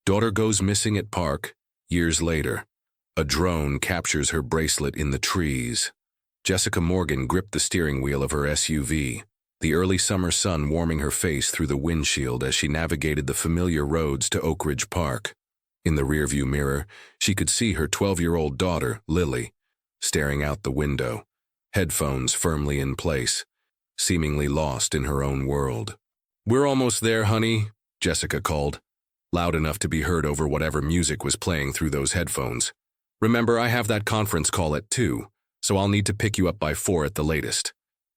Daughter goes missing at park. Years later, a drone captures her bracelet in the trees. Jessica Morgan gripped the steering wheel of her SUV, the early summer sun warming her face through the windshield as she navigated the familiar roads to Oak Ridge Park. In the rearview mirror, she could see her 12-year-old daughter, Lily, staring out the window, headphones firmly in place, seemingly lost in her own world. "We're almost there, honey," Jessica called, loud enough to be heard over whatever music was playing through those headphones. "Remember, I have that conference call at 2, so I'll need to pick you up by 4 at the latest."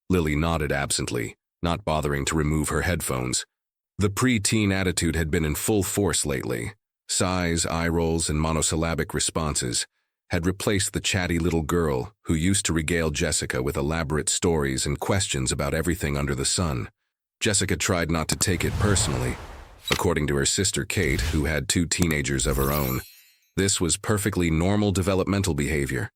Lily nodded absently, not bothering to remove her headphones. The pre-teen attitude had been in full force lately. Sighs, eye rolls, and monosyllabic responses had replaced the chatty little girl who used to regale Jessica with elaborate stories and questions about everything under the sun. Jessica tried not to take it personally. According to her sister Kate, who had 2 teenagers of her own, this was perfectly normal developmental behavior.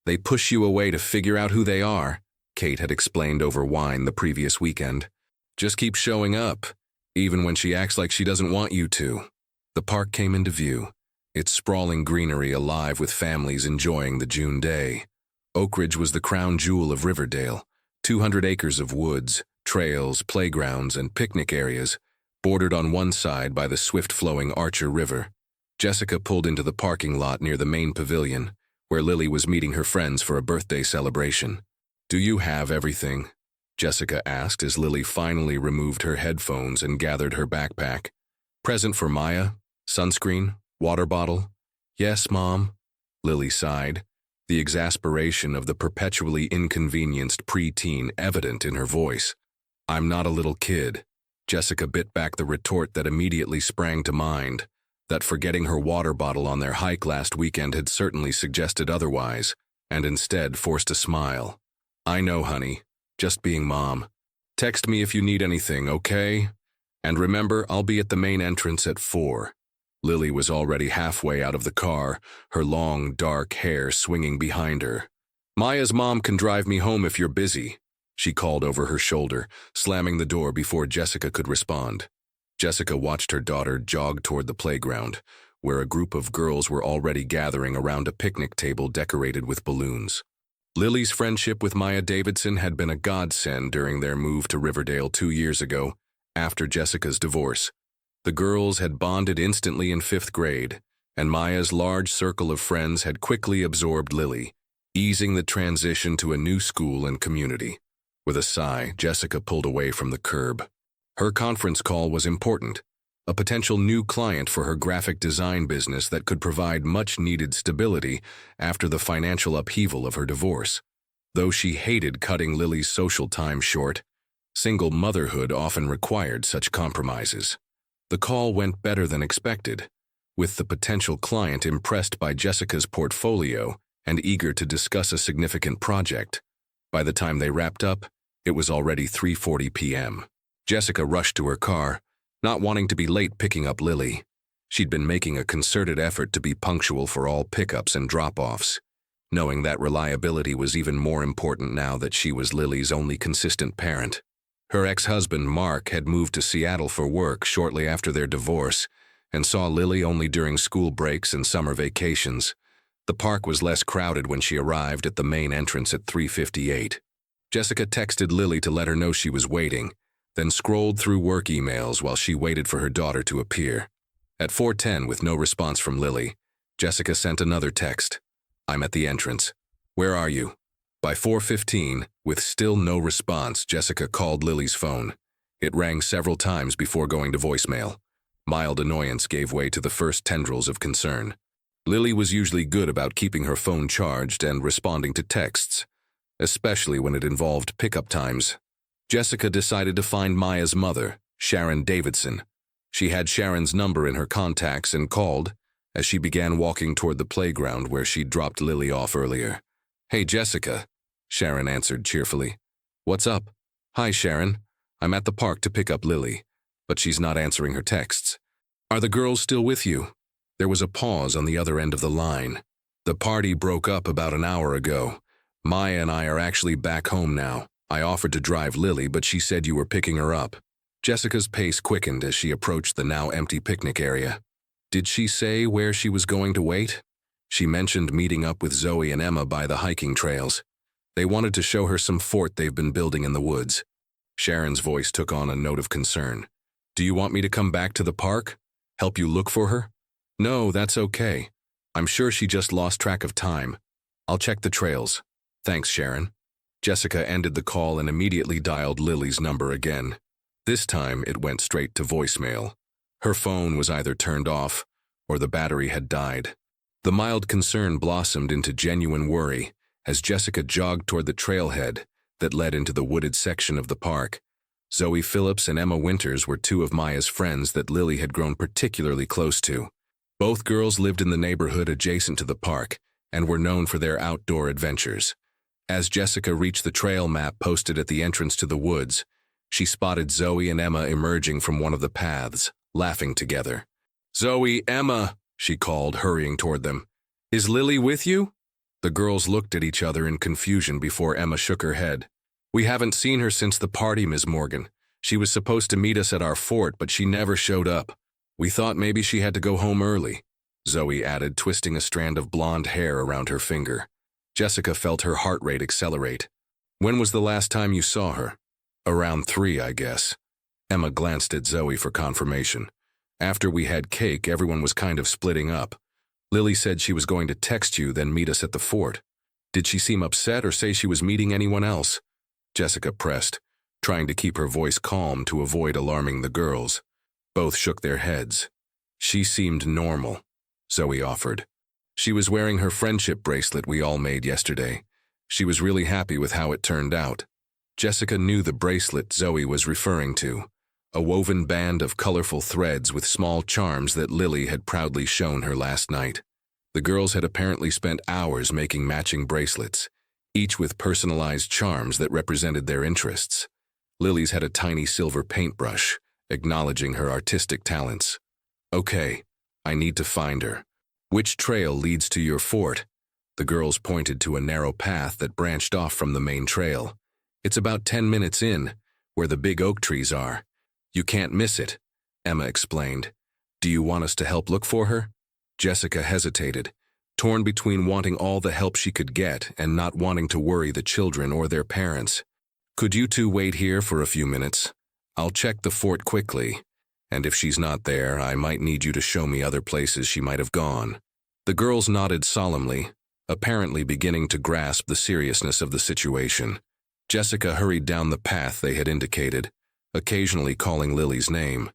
"They push you away to figure out who they are," Kate had explained over wine the previous weekend. "Just keep showing up, even when she acts like she doesn't want you to." The park came into view, its sprawling greenery alive with families enjoying the June day. Oak Ridge was the crown jewel of Riverdale, 200 acres of woods, trails, playgrounds, and picnic areas, bordered on one side by the swift-flowing Archer River. Jessica pulled into the parking lot near the main pavilion, where Lily was meeting her friends for a birthday celebration. "Do you have everything?" Jessica asked as Lily finally removed her headphones and gathered her backpack. "Present for Maya? Sunscreen? Water bottle?" "Yes, Mom," Lily sighed, the exasperation of the perpetually inconvenienced preteen evident in her voice. "I'm not a little kid." Jessica bit back the retort that immediately sprang to mind, that forgetting her water bottle on their hike last weekend had certainly suggested otherwise, and instead forced a smile. "I know, honey. Just being Mom. Text me if you need anything, okay? And remember, I'll be at the main entrance at 4. Lily was already halfway out of the car, her long, dark hair swinging behind her. "Maya's mom can drive me home if you're busy," she called over her shoulder, slamming the door before Jessica could respond. Jessica watched her daughter jog toward the playground, where a group of girls were already gathering around a picnic table decorated with balloons. Lily's friendship with Maya Davidson had been a godsend during their move to Riverdale 2 years ago, after Jessica's divorce. The girls had bonded instantly in 5th grade, and Maya's large circle of friends had quickly absorbed Lily, easing the transition to a new school and community. With a sigh, Jessica pulled away from the curb. Her conference call was important, a potential new client for her graphic design business that could provide much-needed stability after the financial upheaval of her divorce. Though she hated cutting Lily's social time short, single motherhood often required such compromises. The call went better than expected, with the potential client impressed by Jessica's portfolio and eager to discuss a significant project. By the time they wrapped up, it was already 3:40 p.m. Jessica rushed to her car, not wanting to be late picking up Lily. She'd been making a concerted effort to be punctual for all pickups and drop-offs, knowing that reliability was even more important now that she was Lily's only consistent parent. Her ex-husband, Mark, had moved to Seattle for work shortly after their divorce and saw Lily only during school breaks and summer vacations. The park was less crowded when she arrived at the main entrance at 3:58. Jessica texted Lily to let her know she was waiting, then scrolled through work emails while she waited for her daughter to appear. At 4:10, with no response from Lily, Jessica sent another text. "I'm at the entrance. Where are you?" By 4:15, with still no response, Jessica called Lily's phone. It rang several times before going to voicemail. Mild annoyance gave way to the first tendrils of concern. Lily was usually good about keeping her phone charged and responding to texts, especially when it involved pickup times. Jessica decided to find Maya's mother, Sharon Davidson. She had Sharon's number in her contacts and called as she began walking toward the playground where she'd dropped Lily off earlier. "Hey, Jessica," Sharon answered cheerfully. "What's up?" "Hi, Sharon. I'm at the park to pick up Lily, but she's not answering her texts." "Are the girls still with you?" There was a pause on the other end of the line. "The party broke up about an hour ago. Maya and I are actually back home now. I offered to drive Lily, but she said you were picking her up." Jessica's pace quickened as she approached the now empty picnic area. Did she say where she was going to wait? She mentioned meeting up with Zoe and Emma by the hiking trails. They wanted to show her some fort they've been building in the woods. Sharon's voice took on a note of concern. Do you want me to come back to the park? Help you look for her? No, that's okay. I'm sure she just lost track of time. I'll check the trails. Thanks, Sharon. Jessica ended the call and immediately dialed Lily's number again. This time, it went straight to voicemail. Her phone was either turned off or the battery had died. The mild concern blossomed into genuine worry as Jessica jogged toward the trailhead that led into the wooded section of the park. Zoe Phillips and Emma Winters were two of Maya's friends that Lily had grown particularly close to. Both girls lived in the neighborhood adjacent to the park and were known for their outdoor adventures. As Jessica reached the trail map posted at the entrance to the woods, she spotted Zoe and Emma emerging from one of the paths, laughing together. Zoe, Emma, she called, hurrying toward them. Is Lily with you? The girls looked at each other in confusion before Emma shook her head. We haven't seen her since the party, Ms. Morgan. She was supposed to meet us at our fort, but she never showed up. We thought maybe she had to go home early, Zoe added, twisting a strand of blonde hair around her finger. Jessica felt her heart rate accelerate. When was the last time you saw her? Around 3, I guess. Emma glanced at Zoe for confirmation. After we had cake, everyone was kind of splitting up. Lily said she was going to text you, then meet us at the fort. Did she seem upset or say she was meeting anyone else? Jessica pressed, trying to keep her voice calm to avoid alarming the girls. Both shook their heads. She seemed normal, Zoe offered. She was wearing her friendship bracelet we all made yesterday. She was really happy with how it turned out. Jessica knew the bracelet Zoe was referring to, a woven band of colorful threads with small charms that Lily had proudly shown her last night. The girls had apparently spent hours making matching bracelets, each with personalized charms that represented their interests. Lily's had a tiny silver paintbrush, acknowledging her artistic talents. Okay, I need to find her. Which trail leads to your fort? The girls pointed to a narrow path that branched off from the main trail. It's about 10 minutes in, where the big oak trees are. You can't miss it, Emma explained. Do you want us to help look for her? Jessica hesitated, torn between wanting all the help she could get and not wanting to worry the children or their parents. Could you two wait here for a few minutes? I'll check the fort quickly, and if she's not there, I might need you to show me other places she might have gone. The girls nodded solemnly, apparently beginning to grasp the seriousness of the situation. Jessica hurried down the path they had indicated, occasionally calling Lily's name.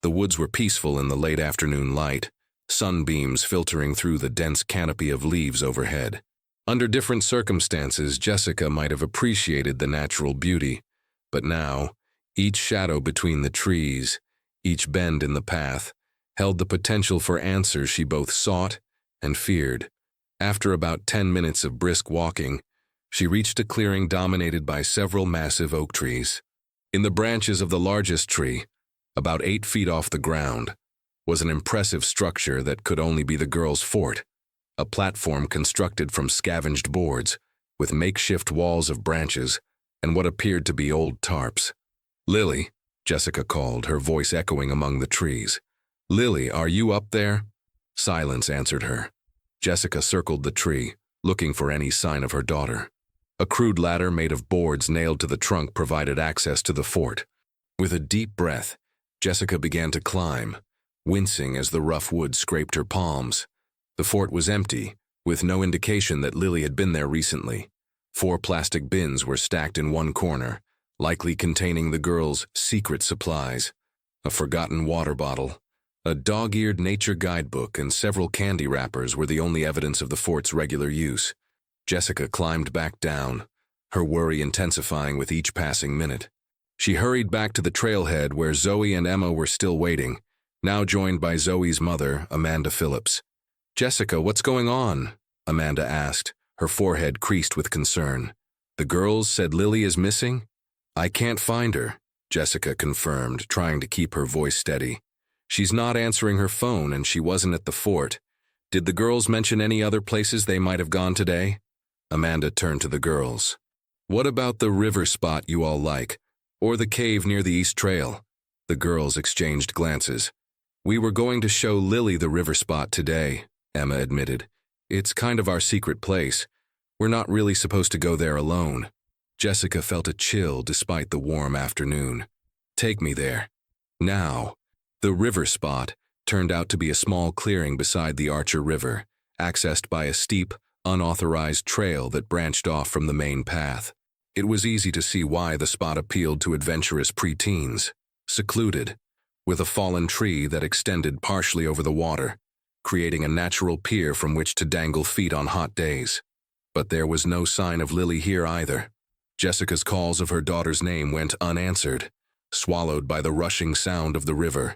The woods were peaceful in the late afternoon light, sunbeams filtering through the dense canopy of leaves overhead. Under different circumstances, Jessica might have appreciated the natural beauty, but now, each shadow between the trees, each bend in the path, held the potential for answers she both sought and feared. After about 10 minutes of brisk walking, she reached a clearing dominated by several massive oak trees. In the branches of the largest tree, about 8 feet off the ground, was an impressive structure that could only be the girls' fort, a platform constructed from scavenged boards, with makeshift walls of branches and what appeared to be old tarps. Lily, Jessica called, her voice echoing among the trees. Lily, are you up there? Silence answered her. Jessica circled the tree, looking for any sign of her daughter. A crude ladder made of boards nailed to the trunk provided access to the fort. With a deep breath, Jessica began to climb, wincing as the rough wood scraped her palms. The fort was empty, with no indication that Lily had been there recently. 4 plastic bins were stacked in one corner, likely containing the girls' secret supplies. A forgotten water bottle, a dog-eared nature guidebook, and several candy wrappers were the only evidence of the fort's regular use. Jessica climbed back down, her worry intensifying with each passing minute. She hurried back to the trailhead where Zoe and Emma were still waiting, now joined by Zoe's mother, Amanda Phillips. Jessica, what's going on? Amanda asked, her forehead creased with concern. The girls said Lily is missing? I can't find her, Jessica confirmed, trying to keep her voice steady. She's not answering her phone and she wasn't at the fort. Did the girls mention any other places they might have gone today? Amanda turned to the girls. What about the river spot you all like? Or the cave near the East Trail? The girls exchanged glances. We were going to show Lily the river spot today, Emma admitted. It's kind of our secret place. We're not really supposed to go there alone. Jessica felt a chill despite the warm afternoon. Take me there. Now. The river spot turned out to be a small clearing beside the Archer River, accessed by a steep, unauthorized trail that branched off from the main path. It was easy to see why the spot appealed to adventurous preteens. Secluded, with a fallen tree that extended partially over the water, creating a natural pier from which to dangle feet on hot days. But there was no sign of Lily here either. Jessica's calls of her daughter's name went unanswered, swallowed by the rushing sound of the river.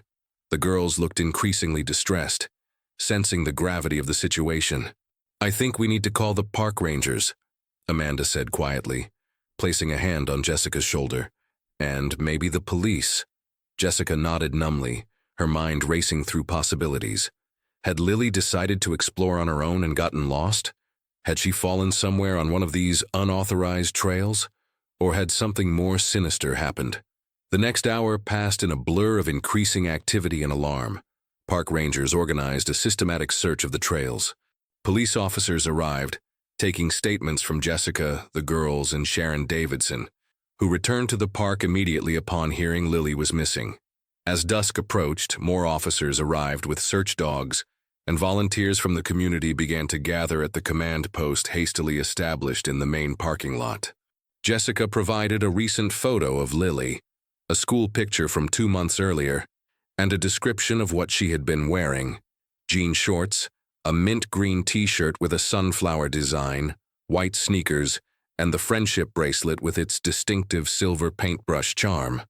The girls looked increasingly distressed, sensing the gravity of the situation. I think we need to call the park rangers, Amanda said quietly, placing a hand on Jessica's shoulder. And maybe the police. Jessica nodded numbly, her mind racing through possibilities. Had Lily decided to explore on her own and gotten lost? Had she fallen somewhere on one of these unauthorized trails? Or had something more sinister happened? The next hour passed in a blur of increasing activity and alarm. Park rangers organized a systematic search of the trails. Police officers arrived, taking statements from Jessica, the girls, and Sharon Davidson, who returned to the park immediately upon hearing Lily was missing. As dusk approached, more officers arrived with search dogs, and volunteers from the community began to gather at the command post hastily established in the main parking lot. Jessica provided a recent photo of Lily, a school picture from 2 months earlier, and a description of what she had been wearing: jean shorts, a mint green t-shirt with a sunflower design, white sneakers, and the friendship bracelet with its distinctive silver paintbrush charm.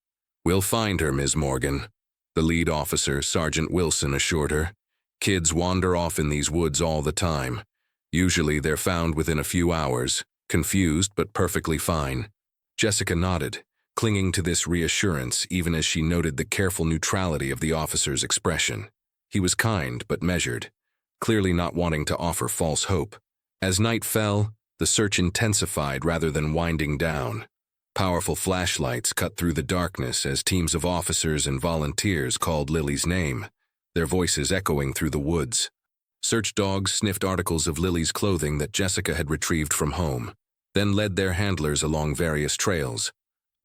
We'll find her, Ms. Morgan, the lead officer, Sergeant Wilson, assured her. Kids wander off in these woods all the time. Usually they're found within a few hours, confused but perfectly fine. Jessica nodded, clinging to this reassurance even as she noted the careful neutrality of the officer's expression. He was kind but measured, clearly not wanting to offer false hope. As night fell, the search intensified rather than winding down. Powerful flashlights cut through the darkness as teams of officers and volunteers called Lily's name, their voices echoing through the woods. Search dogs sniffed articles of Lily's clothing that Jessica had retrieved from home, then led their handlers along various trails,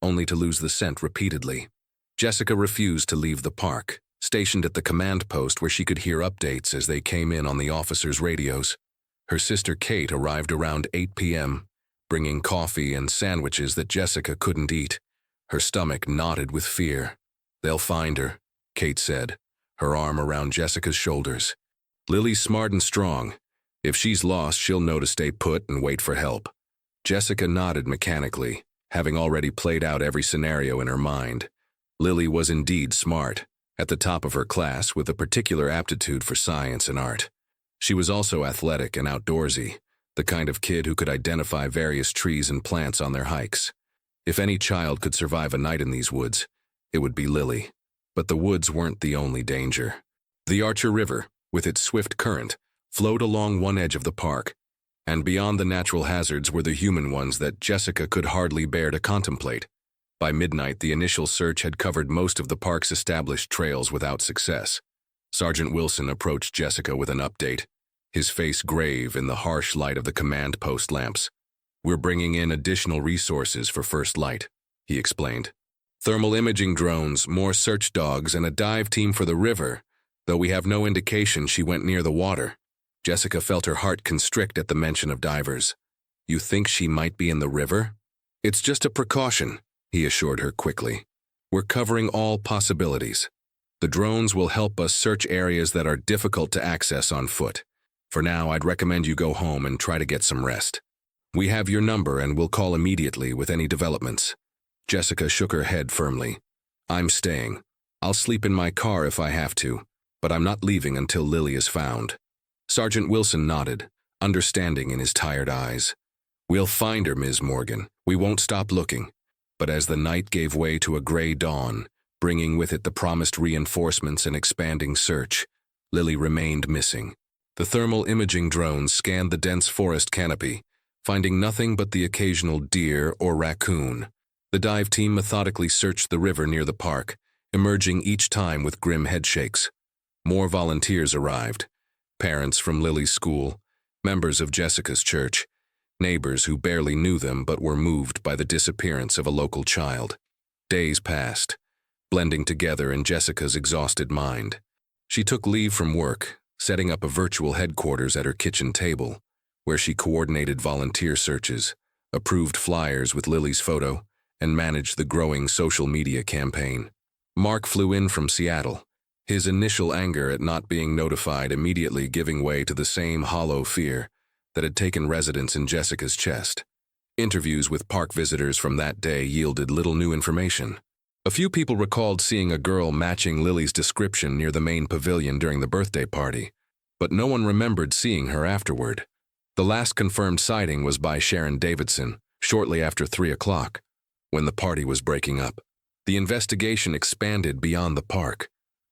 only to lose the scent repeatedly. Jessica refused to leave the park, stationed at the command post where she could hear updates as they came in on the officers' radios. Her sister Kate arrived around 8 p.m., bringing coffee and sandwiches that Jessica couldn't eat. Her stomach knotted with fear. They'll find her, Kate said, her arm around Jessica's shoulders. Lily's smart and strong. If she's lost, she'll know to stay put and wait for help. Jessica nodded mechanically, having already played out every scenario in her mind. Lily was indeed smart, at the top of her class with a particular aptitude for science and art. She was also athletic and outdoorsy, the kind of kid who could identify various trees and plants on their hikes. If any child could survive a night in these woods, it would be Lily. But the woods weren't the only danger. The Archer River, with its swift current, flowed along one edge of the park, and beyond the natural hazards were the human ones that Jessica could hardly bear to contemplate. By midnight, the initial search had covered most of the park's established trails without success. Sergeant Wilson approached Jessica with an update, his face grave in the harsh light of the command post lamps. We're bringing in additional resources for first light, he explained. Thermal imaging drones, more search dogs, and a dive team for the river, though we have no indication she went near the water. Jessica felt her heart constrict at the mention of divers. You think she might be in the river? It's just a precaution, he assured her quickly. We're covering all possibilities. The drones will help us search areas that are difficult to access on foot. For now, I'd recommend you go home and try to get some rest. We have your number and we'll call immediately with any developments. Jessica shook her head firmly. I'm staying. I'll sleep in my car if I have to, but I'm not leaving until Lily is found. Sergeant Wilson nodded, understanding in his tired eyes. We'll find her, Ms. Morgan. We won't stop looking. But as the night gave way to a gray dawn, bringing with it the promised reinforcements and expanding search, Lily remained missing. The thermal imaging drones scanned the dense forest canopy, finding nothing but the occasional deer or raccoon. The dive team methodically searched the river near the park, emerging each time with grim headshakes. More volunteers arrived. Parents from Lily's school, members of Jessica's church, neighbors who barely knew them but were moved by the disappearance of a local child. Days passed, blending together in Jessica's exhausted mind. She took leave from work, setting up a virtual headquarters at her kitchen table, where she coordinated volunteer searches, approved flyers with Lily's photo, and managed the growing social media campaign. Mark flew in from Seattle, his initial anger at not being notified immediately giving way to the same hollow fear that had taken residence in Jessica's chest. Interviews with park visitors from that day yielded little new information. A few people recalled seeing a girl matching Lily's description near the main pavilion during the birthday party, but no one remembered seeing her afterward. The last confirmed sighting was by Sharon Davidson, shortly after 3 o'clock, when the party was breaking up. The investigation expanded beyond the park.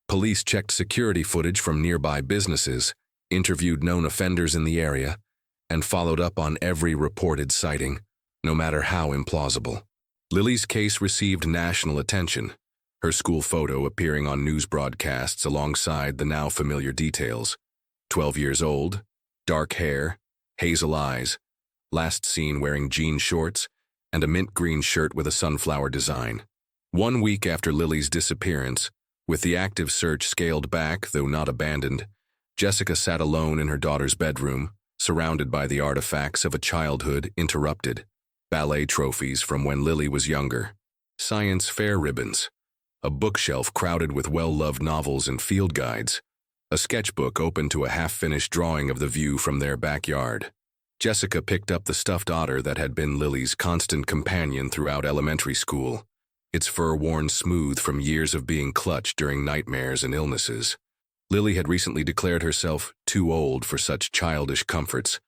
Police checked security footage from nearby businesses, interviewed known offenders in the area, and followed up on every reported sighting, no matter how implausible. Lily's case received national attention, her school photo appearing on news broadcasts alongside the now familiar details. 12 years old, dark hair, hazel eyes, last seen wearing jean shorts and a mint green shirt with a sunflower design. 1 week after Lily's disappearance, with the active search scaled back, though not abandoned, Jessica sat alone in her daughter's bedroom, surrounded by the artifacts of a childhood interrupted. Ballet trophies from when Lily was younger, science fair ribbons, a bookshelf crowded with well-loved novels and field guides, a sketchbook open to a half-finished drawing of the view from their backyard. Jessica picked up the stuffed otter that had been Lily's constant companion throughout elementary school, its fur worn smooth from years of being clutched during nightmares and illnesses. Lily had recently declared herself too old for such childish comforts,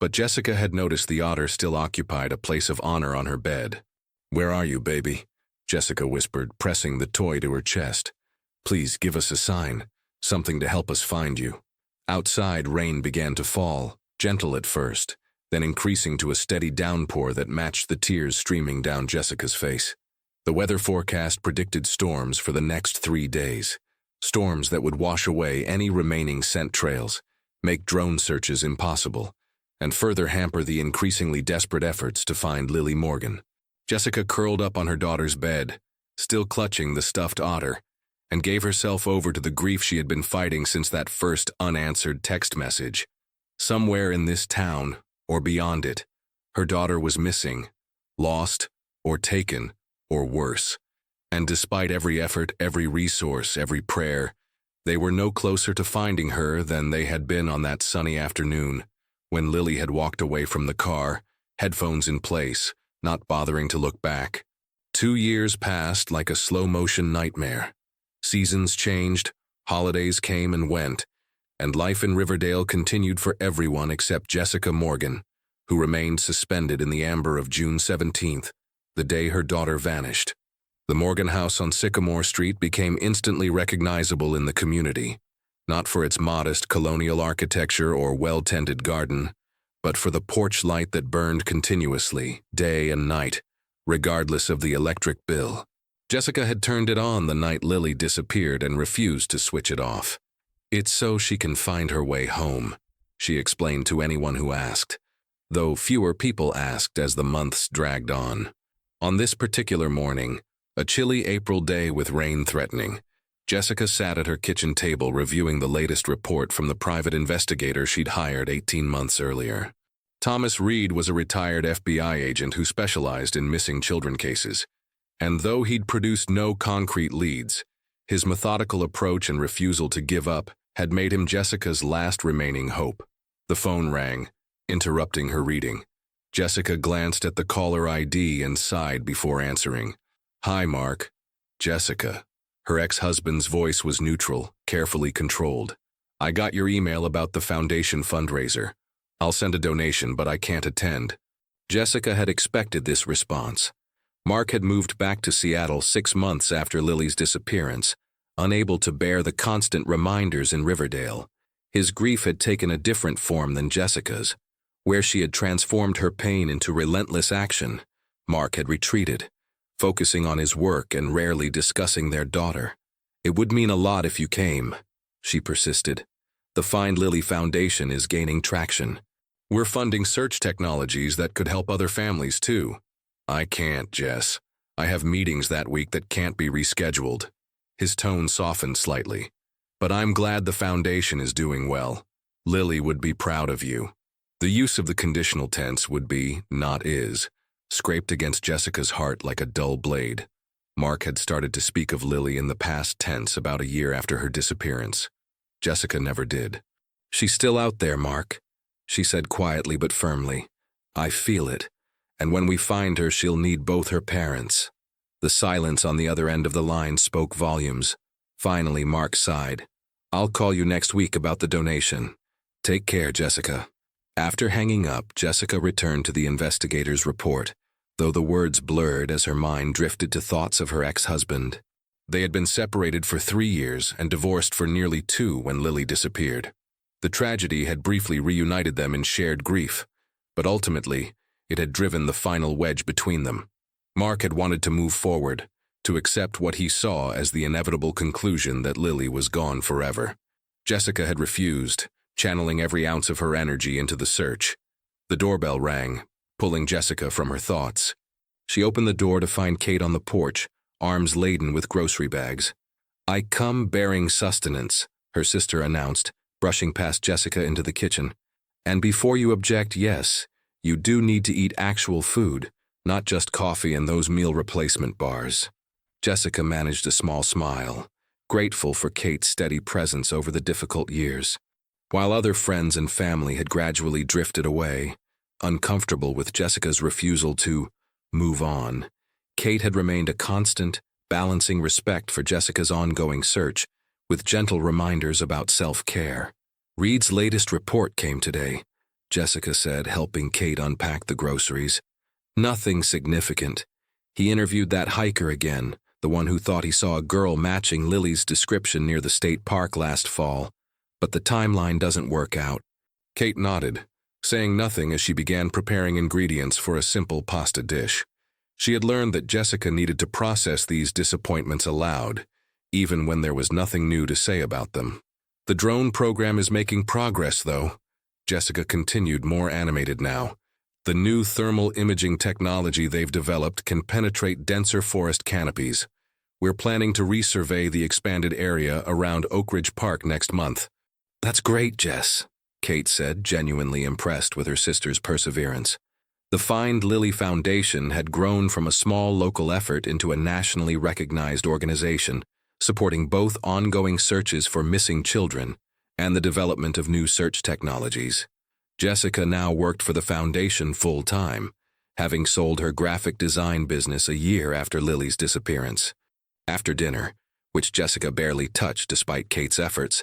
but Jessica had noticed the otter still occupied a place of honor on her bed. "Where are you, baby?" Jessica whispered, pressing the toy to her chest. "Please give us a sign, something to help us find you." Outside, rain began to fall, gentle at first, then increasing to a steady downpour that matched the tears streaming down Jessica's face. The weather forecast predicted storms for the next 3 days, storms that would wash away any remaining scent trails, make drone searches impossible, and further hamper the increasingly desperate efforts to find Lily Morgan. Jessica curled up on her daughter's bed, still clutching the stuffed otter, and gave herself over to the grief she had been fighting since that first unanswered text message. Somewhere in this town, or beyond it, her daughter was missing, lost, or taken, or worse. And despite every effort, every resource, every prayer, they were no closer to finding her than they had been on that sunny afternoon, when Lily had walked away from the car, headphones in place, not bothering to look back. 2 years passed like a slow-motion nightmare. Seasons changed, holidays came and went, and life in Riverdale continued for everyone except Jessica Morgan, who remained suspended in the amber of June 17th, the day her daughter vanished. The Morgan house on Sycamore Street became instantly recognizable in the community, not for its modest colonial architecture or well-tended garden, but for the porch light that burned continuously, day and night, regardless of the electric bill. Jessica had turned it on the night Lily disappeared and refused to switch it off. "It's so she can find her way home," she explained to anyone who asked, though fewer people asked as the months dragged on. On this particular morning, a chilly April day with rain threatening, Jessica sat at her kitchen table reviewing the latest report from the private investigator she'd hired 18 months earlier. Thomas Reed was a retired FBI agent who specialized in missing children cases, and though he'd produced no concrete leads, his methodical approach and refusal to give up had made him Jessica's last remaining hope. The phone rang, interrupting her reading. Jessica glanced at the caller ID and sighed before answering. "Hi, Mark." "Jessica." Her ex-husband's voice was neutral, carefully controlled. "I got your email about the foundation fundraiser. I'll send a donation, but I can't attend." Jessica had expected this response. Mark had moved back to Seattle 6 months after Lily's disappearance, unable to bear the constant reminders in Riverdale. His grief had taken a different form than Jessica's. Where she had transformed her pain into relentless action, Mark had retreated, focusing on his work and rarely discussing their daughter. "It would mean a lot if you came," she persisted. The Find Lily Foundation is gaining traction. We're funding search technologies that could help other families too. I can't, Jess. I have meetings that week that can't be rescheduled. His tone softened slightly. But I'm glad the foundation is doing well. Lily would be proud of you. The use of the conditional tense would be, not is, scraped against Jessica's heart like a dull blade. Mark had started to speak of Lily in the past tense about a year after her disappearance. Jessica never did. She's still out there, Mark, she said quietly but firmly. I feel it, and when we find her, she'll need both her parents. The silence on the other end of the line spoke volumes. Finally, Mark sighed. I'll call you next week about the donation. Take care, Jessica. After hanging up, Jessica returned to the investigator's report, though the words blurred as her mind drifted to thoughts of her ex-husband. They had been separated for 3 years and divorced for nearly 2 when Lily disappeared. The tragedy had briefly reunited them in shared grief, but ultimately, it had driven the final wedge between them. Mark had wanted to move forward, to accept what he saw as the inevitable conclusion that Lily was gone forever. Jessica had refused, channeling every ounce of her energy into the search. The doorbell rang, pulling Jessica from her thoughts. She opened the door to find Kate on the porch, arms laden with grocery bags. I come bearing sustenance, her sister announced, brushing past Jessica into the kitchen. And before you object, yes, you do need to eat actual food, not just coffee and those meal replacement bars. Jessica managed a small smile, grateful for Kate's steady presence over the difficult years. While other friends and family had gradually drifted away, uncomfortable with Jessica's refusal to move on, Kate had remained a constant, balancing respect for Jessica's ongoing search, with gentle reminders about self-care. Reed's latest report came today, Jessica said, helping Kate unpack the groceries. Nothing significant. He interviewed that hiker again, the one who thought he saw a girl matching Lily's description near the state park last fall, but the timeline doesn't work out. Kate nodded, saying nothing as she began preparing ingredients for a simple pasta dish. She had learned that Jessica needed to process these disappointments aloud, even when there was nothing new to say about them. The drone program is making progress, though, Jessica continued, more animated now. The new thermal imaging technology they've developed can penetrate denser forest canopies. We're planning to resurvey the expanded area around Oak Ridge Park next month. That's great, Jess, Kate said, genuinely impressed with her sister's perseverance. The Find Lily Foundation had grown from a small local effort into a nationally recognized organization, supporting both ongoing searches for missing children and the development of new search technologies. Jessica now worked for the foundation full-time, having sold her graphic design business a year after Lily's disappearance. After dinner, which Jessica barely touched despite Kate's efforts,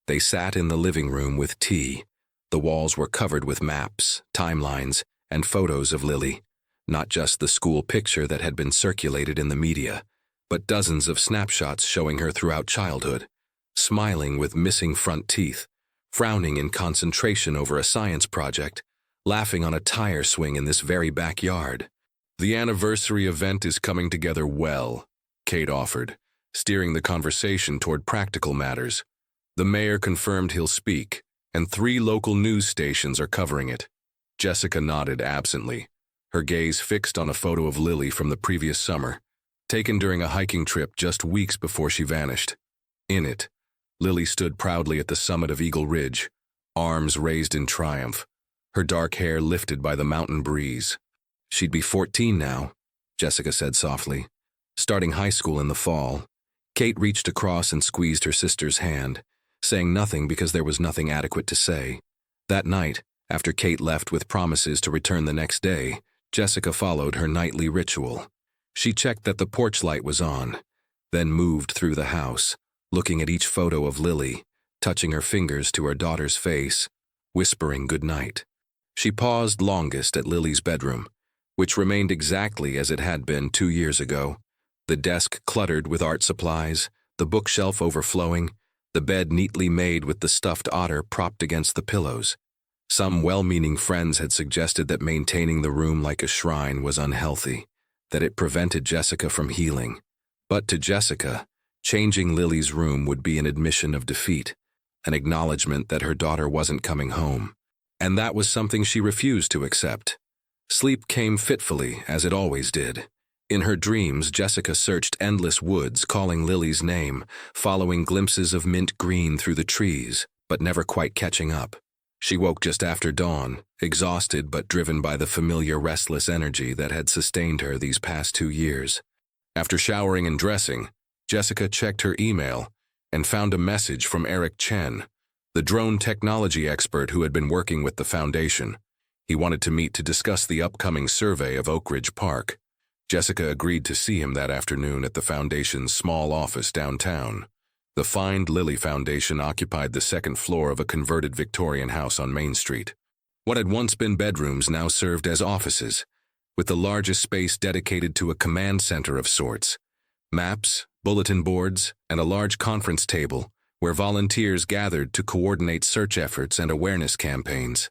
they sat in the living room with tea. The walls were covered with maps, timelines, and photos of Lily, not just the school picture that had been circulated in the media, but dozens of snapshots showing her throughout childhood, smiling with missing front teeth, frowning in concentration over a science project, laughing on a tire swing in this very backyard. The anniversary event is coming together well, Kate offered, steering the conversation toward practical matters. The mayor confirmed he'll speak, and 3 local news stations are covering it. Jessica nodded absently, her gaze fixed on a photo of Lily from the previous summer, taken during a hiking trip just weeks before she vanished. In it, Lily stood proudly at the summit of Eagle Ridge, arms raised in triumph, her dark hair lifted by the mountain breeze. She'd be 14 now, Jessica said softly, starting high school in the fall. Kate reached across and squeezed her sister's hand, saying nothing because there was nothing adequate to say. That night, after Kate left with promises to return the next day, Jessica followed her nightly ritual. She checked that the porch light was on, then moved through the house, looking at each photo of Lily, touching her fingers to her daughter's face, whispering goodnight. She paused longest at Lily's bedroom, which remained exactly as it had been 2 years ago, the desk cluttered with art supplies, the bookshelf overflowing, the bed neatly made with the stuffed otter propped against the pillows. Some well-meaning friends had suggested that maintaining the room like a shrine was unhealthy, that it prevented Jessica from healing. But to Jessica, changing Lily's room would be an admission of defeat, an acknowledgement that her daughter wasn't coming home. And that was something she refused to accept. Sleep came fitfully, as it always did. In her dreams, Jessica searched endless woods, calling Lily's name, following glimpses of mint green through the trees, but never quite catching up. She woke just after dawn, exhausted but driven by the familiar restless energy that had sustained her these past 2 years. After showering and dressing, Jessica checked her email and found a message from Eric Chen, the drone technology expert who had been working with the foundation. He wanted to meet to discuss the upcoming survey of Oak Ridge Park. Jessica agreed to see him that afternoon at the foundation's small office downtown. The Find Lily Foundation occupied the second floor of a converted Victorian house on Main Street. What had once been bedrooms now served as offices, with the largest space dedicated to a command center of sorts. Maps, bulletin boards, and a large conference table where volunteers gathered to coordinate search efforts and awareness campaigns.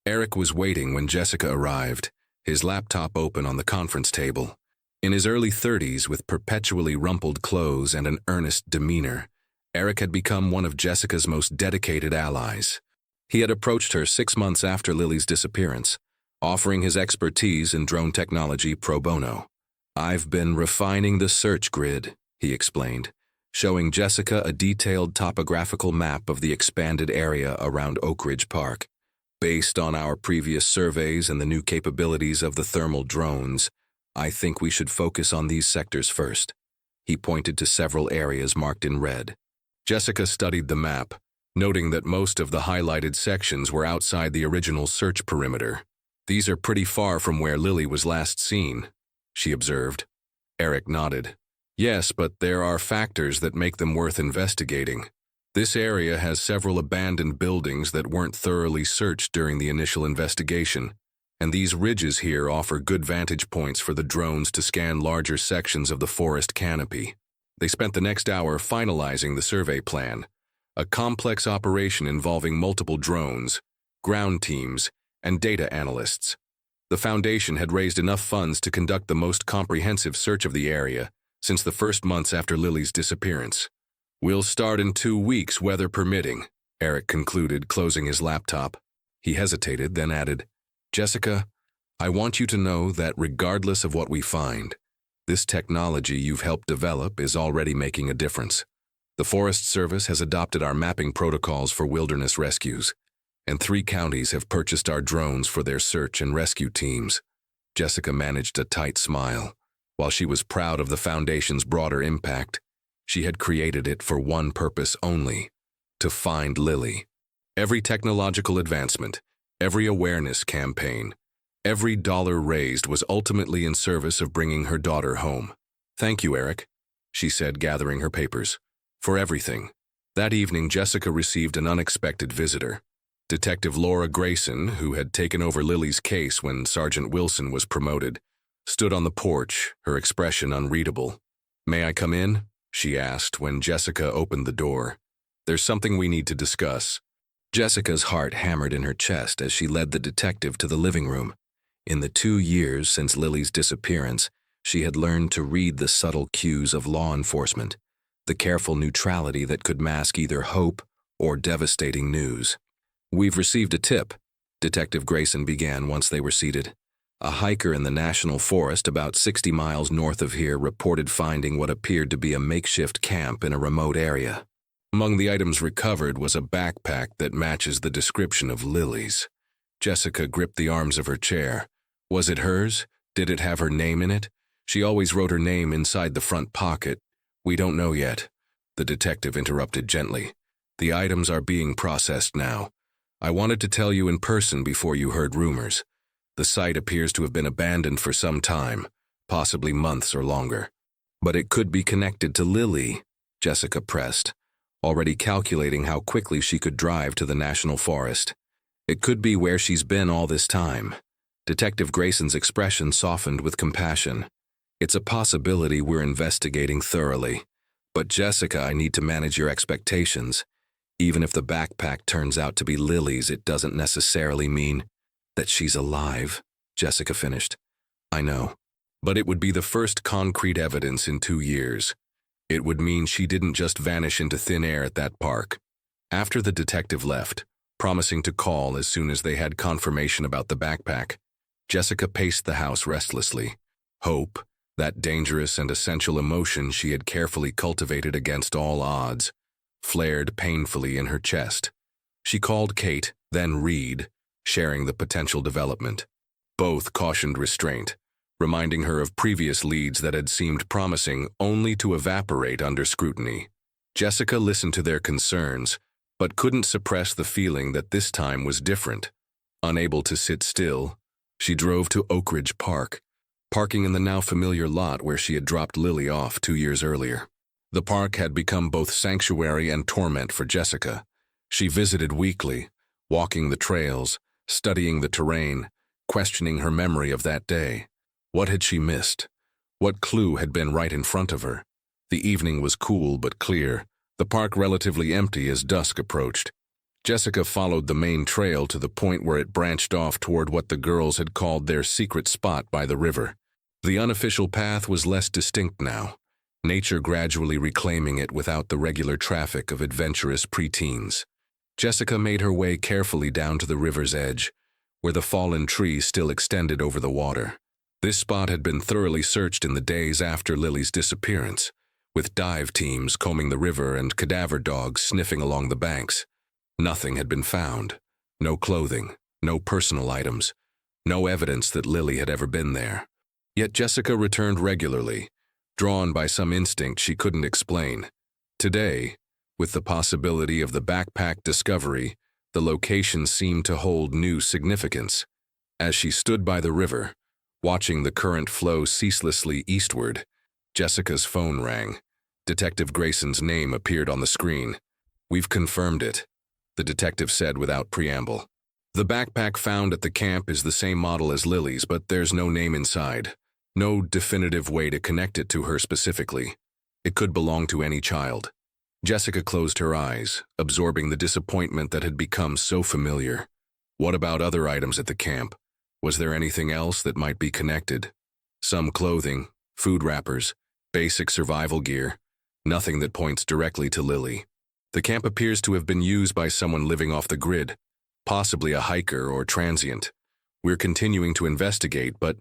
Eric was waiting when Jessica arrived, his laptop open on the conference table. In his early 30s, with perpetually rumpled clothes and an earnest demeanor, Eric had become one of Jessica's most dedicated allies. He had approached her 6 months after Lily's disappearance, offering his expertise in drone technology pro bono. "I've been refining the search grid," he explained, showing Jessica a detailed topographical map of the expanded area around Oak Ridge Park. "Based on our previous surveys and the new capabilities of the thermal drones, I think we should focus on these sectors first." He pointed to several areas marked in red. Jessica studied the map, noting that most of the highlighted sections were outside the original search perimeter. "These are pretty far from where Lily was last seen," she observed. Eric nodded. "Yes, but there are factors that make them worth investigating. This area has several abandoned buildings that weren't thoroughly searched during the initial investigation, and these ridges here offer good vantage points for the drones to scan larger sections of the forest canopy." They spent the next hour finalizing the survey plan, a complex operation involving multiple drones, ground teams, and data analysts. The foundation had raised enough funds to conduct the most comprehensive search of the area since the first months after Lily's disappearance. "We'll start in 2 weeks, weather permitting," Eric concluded, closing his laptop. He hesitated, then added, "Jessica, I want you to know that regardless of what we find, this technology you've helped develop is already making a difference. The Forest Service has adopted our mapping protocols for wilderness rescues, and 3 counties have purchased our drones for their search and rescue teams." Jessica managed a tight smile. While she was proud of the Foundation's broader impact, she had created it for one purpose only: to find Lily. Every technological advancement, every awareness campaign, every dollar raised was ultimately in service of bringing her daughter home. "Thank you, Eric," she said, gathering her papers, "for everything." That evening, Jessica received an unexpected visitor. Detective Laura Grayson, who had taken over Lily's case when Sergeant Wilson was promoted, stood on the porch, her expression unreadable. "May I come in?" she asked when Jessica opened the door. "There's something we need to discuss." Jessica's heart hammered in her chest as she led the detective to the living room. In the 2 years since Lily's disappearance, she had learned to read the subtle cues of law enforcement, the careful neutrality that could mask either hope or devastating news. "We've received a tip," Detective Grayson began once they were seated. "A hiker in the National Forest about 60 miles north of here reported finding what appeared to be a makeshift camp in a remote area. Among the items recovered was a backpack that matches the description of Lily's." Jessica gripped the arms of her chair. "Was it hers? Did it have her name in it? She always wrote her name inside the front pocket." "We don't know yet," the detective interrupted gently. "The items are being processed now. I wanted to tell you in person before you heard rumors. The site appears to have been abandoned for some time, possibly months or longer." "But it could be connected to Lily," Jessica pressed, already calculating how quickly she could drive to the National Forest. "It could be where she's been all this time." Detective Grayson's expression softened with compassion. "It's a possibility we're investigating thoroughly. But Jessica, I need to manage your expectations. Even if the backpack turns out to be Lily's, it doesn't necessarily mean that she's alive," Jessica finished. "I know. But it would be the first concrete evidence in 2 years. It would mean she didn't just vanish into thin air at that park. After the detective left, promising to call as soon as they had confirmation about the backpack, Jessica paced the house restlessly. Hope, that dangerous and essential emotion she had carefully cultivated against all odds, flared painfully in her chest. She called Kate, then Reed, sharing the potential development. Both cautioned restraint, reminding her of previous leads that had seemed promising only to evaporate under scrutiny. Jessica listened to their concerns, but couldn't suppress the feeling that this time was different. Unable to sit still, she drove to Oak Ridge Park, parking in the now familiar lot where she had dropped Lily off 2 years earlier. The park had become both sanctuary and torment for Jessica. She visited weekly, walking the trails, studying the terrain, questioning her memory of that day. What had she missed? What clue had been right in front of her? The evening was cool but clear, the park relatively empty as dusk approached. Jessica followed the main trail to the point where it branched off toward what the girls had called their secret spot by the river. The unofficial path was less distinct now, nature gradually reclaiming it without the regular traffic of adventurous preteens. Jessica made her way carefully down to the river's edge, where the fallen tree still extended over the water. This spot had been thoroughly searched in the days after Lily's disappearance, with dive teams combing the river and cadaver dogs sniffing along the banks. Nothing had been found. No clothing, no personal items, no evidence that Lily had ever been there. Yet Jessica returned regularly, drawn by some instinct she couldn't explain. Today, with the possibility of the backpack discovery, the location seemed to hold new significance. As she stood by the river, watching the current flow ceaselessly eastward, Jessica's phone rang. Detective Grayson's name appeared on the screen. "We've confirmed it," the detective said without preamble. "The backpack found at the camp is the same model as Lily's, but there's no name inside. No definitive way to connect it to her specifically. It could belong to any child." Jessica closed her eyes, absorbing the disappointment that had become so familiar. What about other items at the camp? Was there anything else that might be connected? Some clothing, food wrappers, basic survival gear. Nothing that points directly to Lily. The camp appears to have been used by someone living off the grid, possibly a hiker or transient. "We're continuing to investigate, but..."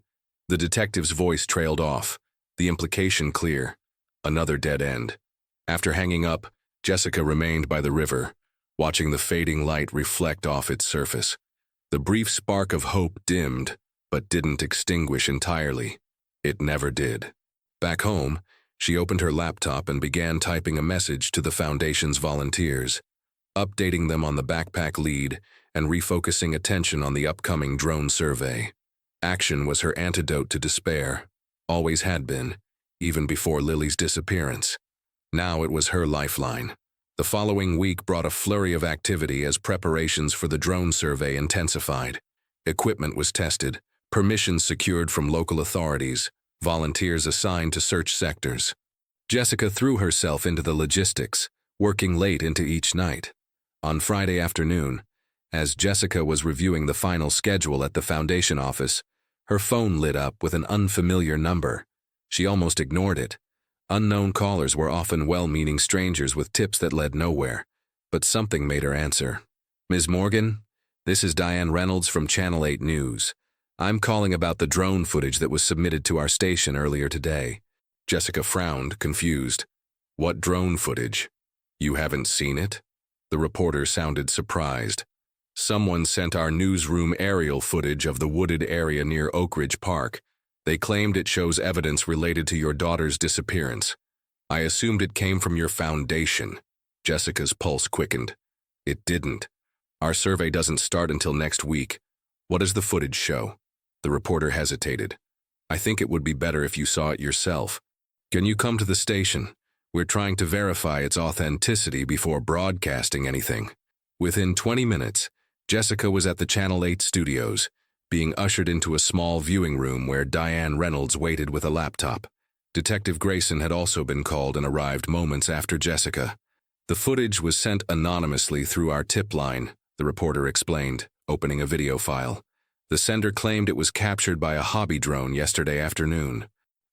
The detective's voice trailed off, the implication clear. Another dead end. After hanging up, Jessica remained by the river, watching the fading light reflect off its surface. The brief spark of hope dimmed, but didn't extinguish entirely. It never did. Back home, she opened her laptop and began typing a message to the Foundation's volunteers, updating them on the backpack lead and refocusing attention on the upcoming drone survey. Action was her antidote to despair, always had been, even before Lily's disappearance. Now it was her lifeline. The following week brought a flurry of activity as preparations for the drone survey intensified. Equipment was tested, permissions secured from local authorities, volunteers assigned to search sectors. Jessica threw herself into the logistics, working late into each night. On Friday afternoon, as Jessica was reviewing the final schedule at the Foundation office, her phone lit up with an unfamiliar number. She almost ignored it. Unknown callers were often well-meaning strangers with tips that led nowhere, but something made her answer. "Ms. Morgan, this is Diane Reynolds from Channel 8 News. I'm calling about the drone footage that was submitted to our station earlier today." Jessica frowned, confused. "What drone footage? You haven't seen it?" The reporter sounded surprised. "Someone sent our newsroom aerial footage of the wooded area near Oak Ridge Park. They claimed it shows evidence related to your daughter's disappearance. I assumed it came from your foundation." Jessica's pulse quickened. "It didn't. Our survey doesn't start until next week. What does the footage show?" The reporter hesitated. "I think it would be better if you saw it yourself. Can you come to the station? We're trying to verify its authenticity before broadcasting anything." Within 20 minutes, Jessica was at the Channel 8 studios, being ushered into a small viewing room where Diane Reynolds waited with a laptop. Detective Grayson had also been called and arrived moments after Jessica. "The footage was sent anonymously through our tip line," the reporter explained, opening a video file. "The sender claimed it was captured by a hobby drone yesterday afternoon."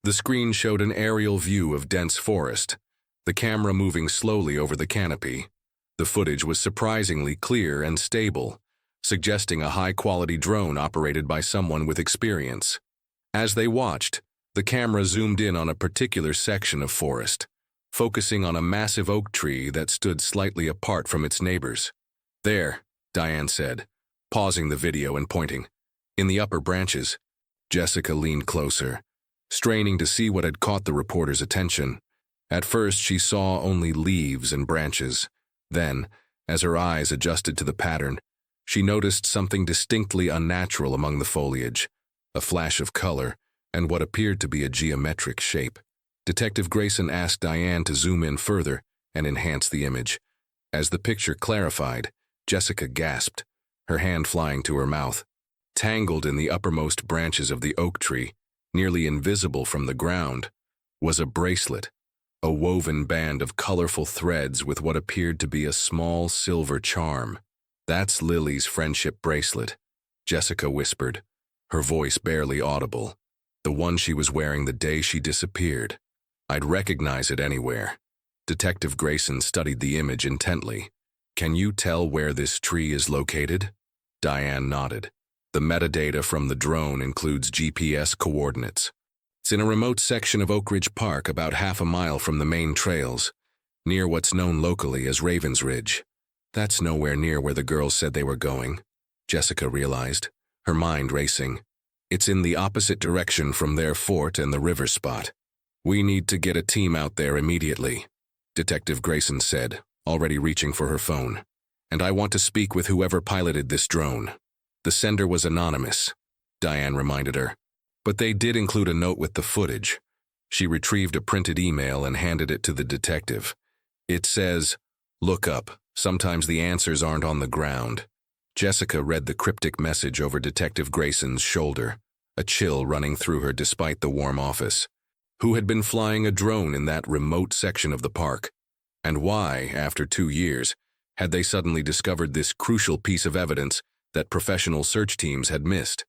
The screen showed an aerial view of dense forest, the camera moving slowly over the canopy. The footage was surprisingly clear and stable, suggesting a high-quality drone operated by someone with experience. As they watched, the camera zoomed in on a particular section of forest, focusing on a massive oak tree that stood slightly apart from its neighbors. "There," Diane said, pausing the video and pointing. "In the upper branches." Jessica leaned closer, straining to see what had caught the reporter's attention. At first, she saw only leaves and branches. Then, as her eyes adjusted to the pattern, she noticed something distinctly unnatural among the foliage, a flash of color, and what appeared to be a geometric shape. Detective Grayson asked Diane to zoom in further and enhance the image. As the picture clarified, Jessica gasped, her hand flying to her mouth. Tangled in the uppermost branches of the oak tree, nearly invisible from the ground, was a bracelet, a woven band of colorful threads with what appeared to be a small silver charm. "That's Lily's friendship bracelet," Jessica whispered, her voice barely audible. "The one she was wearing the day she disappeared. I'd recognize it anywhere." Detective Grayson studied the image intently. "Can you tell where this tree is located?" Diane nodded. "The metadata from the drone includes GPS coordinates. It's in a remote section of Oak Ridge Park about half a mile from the main trails, near what's known locally as Ravens Ridge." "That's nowhere near where the girls said they were going," Jessica realized, her mind racing. "It's in the opposite direction from their fort and the river spot. We need to get a team out there immediately," Detective Grayson said, already reaching for her phone. "And I want to speak with whoever piloted this drone." "The sender was anonymous," Diane reminded her. "But they did include a note with the footage." She retrieved a printed email and handed it to the detective. It says, "Look up. Sometimes the answers aren't on the ground." Jessica read the cryptic message over Detective Grayson's shoulder, a chill running through her despite the warm office. Who had been flying a drone in that remote section of the park? And why, after 2 years, had they suddenly discovered this crucial piece of evidence that professional search teams had missed?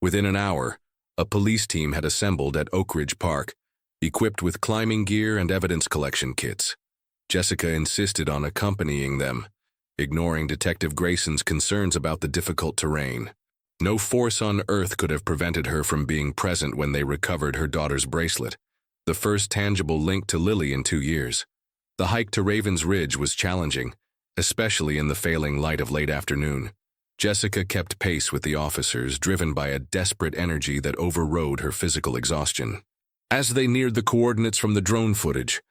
Within an hour, a police team had assembled at Oak Ridge Park, equipped with climbing gear and evidence collection kits. Jessica insisted on accompanying them, ignoring Detective Grayson's concerns about the difficult terrain. No force on earth could have prevented her from being present when they recovered her daughter's bracelet, the first tangible link to Lily in 2 years. The hike to Ravens Ridge was challenging, especially in the failing light of late afternoon. Jessica kept pace with the officers, driven by a desperate energy that overrode her physical exhaustion. As they neared the coordinates from the drone footage,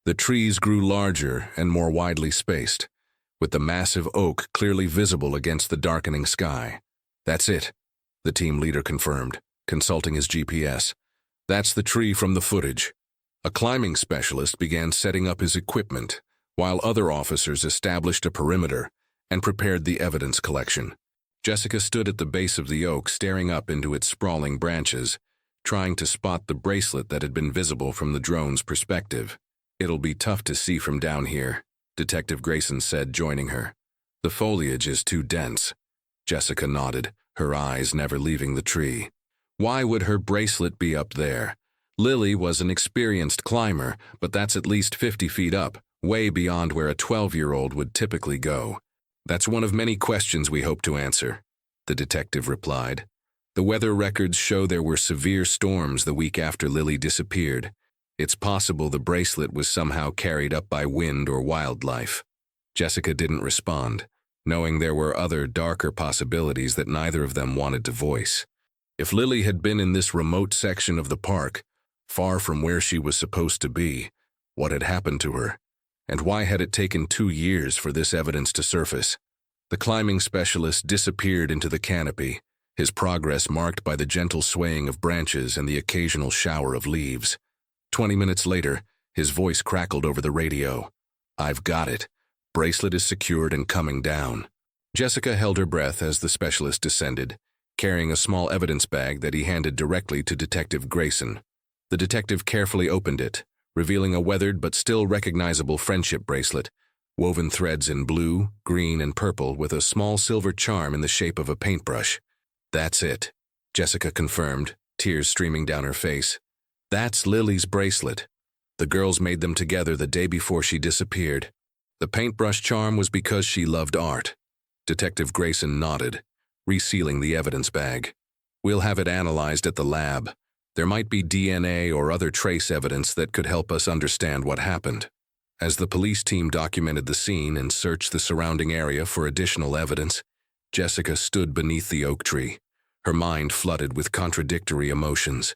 the trees grew larger and more widely spaced, with the massive oak clearly visible against the darkening sky. "That's it," the team leader confirmed, consulting his GPS. "That's the tree from the footage." A climbing specialist began setting up his equipment, while other officers established a perimeter and prepared the evidence collection. Jessica stood at the base of the oak, staring up into its sprawling branches, trying to spot the bracelet that had been visible from the drone's perspective. "It'll be tough to see from down here," Detective Grayson said, joining her. "The foliage is too dense." Jessica nodded, her eyes never leaving the tree. Why would her bracelet be up there? Lily was an experienced climber, but that's at least 50 feet up, way beyond where a 12-year-old would typically go. "That's one of many questions we hope to answer," the detective replied. "The weather records show there were severe storms the week after Lily disappeared. It's possible the bracelet was somehow carried up by wind or wildlife." Jessica didn't respond, knowing there were other, darker possibilities that neither of them wanted to voice. If Lily had been in this remote section of the park, far from where she was supposed to be, what had happened to her? And why had it taken 2 years for this evidence to surface? The climbing specialist disappeared into the canopy, his progress marked by the gentle swaying of branches and the occasional shower of leaves. 20 minutes later, his voice crackled over the radio. "I've got it. Bracelet is secured and coming down." Jessica held her breath as the specialist descended, carrying a small evidence bag that he handed directly to Detective Grayson. The detective carefully opened it, revealing a weathered but still recognizable friendship bracelet, woven threads in blue, green, and purple with a small silver charm in the shape of a paintbrush. "That's it," Jessica confirmed, tears streaming down her face. "That's Lily's bracelet. The girls made them together the day before she disappeared." The paintbrush charm was because she loved art. Detective Grayson nodded, resealing the evidence bag. We'll have it analyzed at the lab. There might be DNA or other trace evidence that could help us understand what happened. As the police team documented the scene and searched the surrounding area for additional evidence, Jessica stood beneath the oak tree, her mind flooded with contradictory emotions.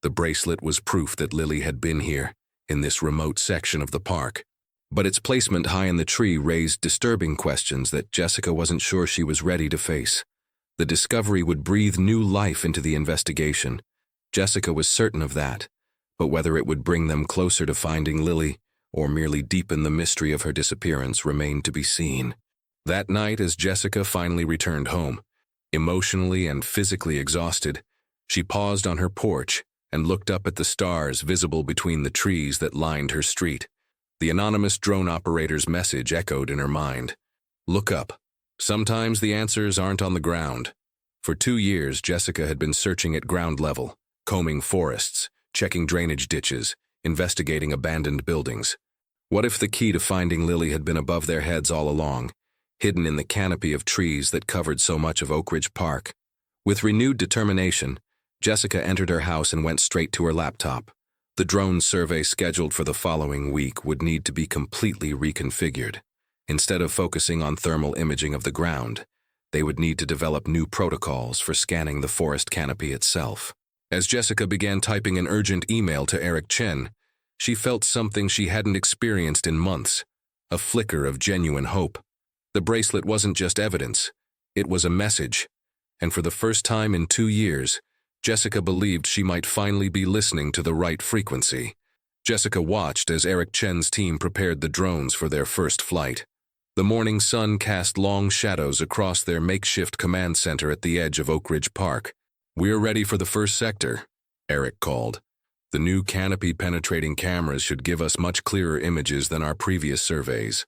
The bracelet was proof that Lily had been here, in this remote section of the park. But its placement high in the tree raised disturbing questions that Jessica wasn't sure she was ready to face. The discovery would breathe new life into the investigation. Jessica was certain of that, but whether it would bring them closer to finding Lily or merely deepen the mystery of her disappearance remained to be seen. That night, as Jessica finally returned home, emotionally and physically exhausted, she paused on her porch and looked up at the stars visible between the trees that lined her street. The anonymous drone operator's message echoed in her mind. Look up. Sometimes the answers aren't on the ground. For 2 years, Jessica had been searching at ground level, combing forests, checking drainage ditches, investigating abandoned buildings. What if the key to finding Lily had been above their heads all along, hidden in the canopy of trees that covered so much of Oak Ridge Park? With renewed determination, Jessica entered her house and went straight to her laptop. The drone survey scheduled for the following week would need to be completely reconfigured. Instead of focusing on thermal imaging of the ground, they would need to develop new protocols for scanning the forest canopy itself. As Jessica began typing an urgent email to Eric Chen, she felt something she hadn't experienced in months, a flicker of genuine hope. The bracelet wasn't just evidence, it was a message, and for the first time in 2 years, Jessica believed she might finally be listening to the right frequency. Jessica watched as Eric Chen's team prepared the drones for their first flight. The morning sun cast long shadows across their makeshift command center at the edge of Oak Ridge Park. "We're ready for the first sector," Eric called. "The new canopy-penetrating cameras should give us much clearer images than our previous surveys."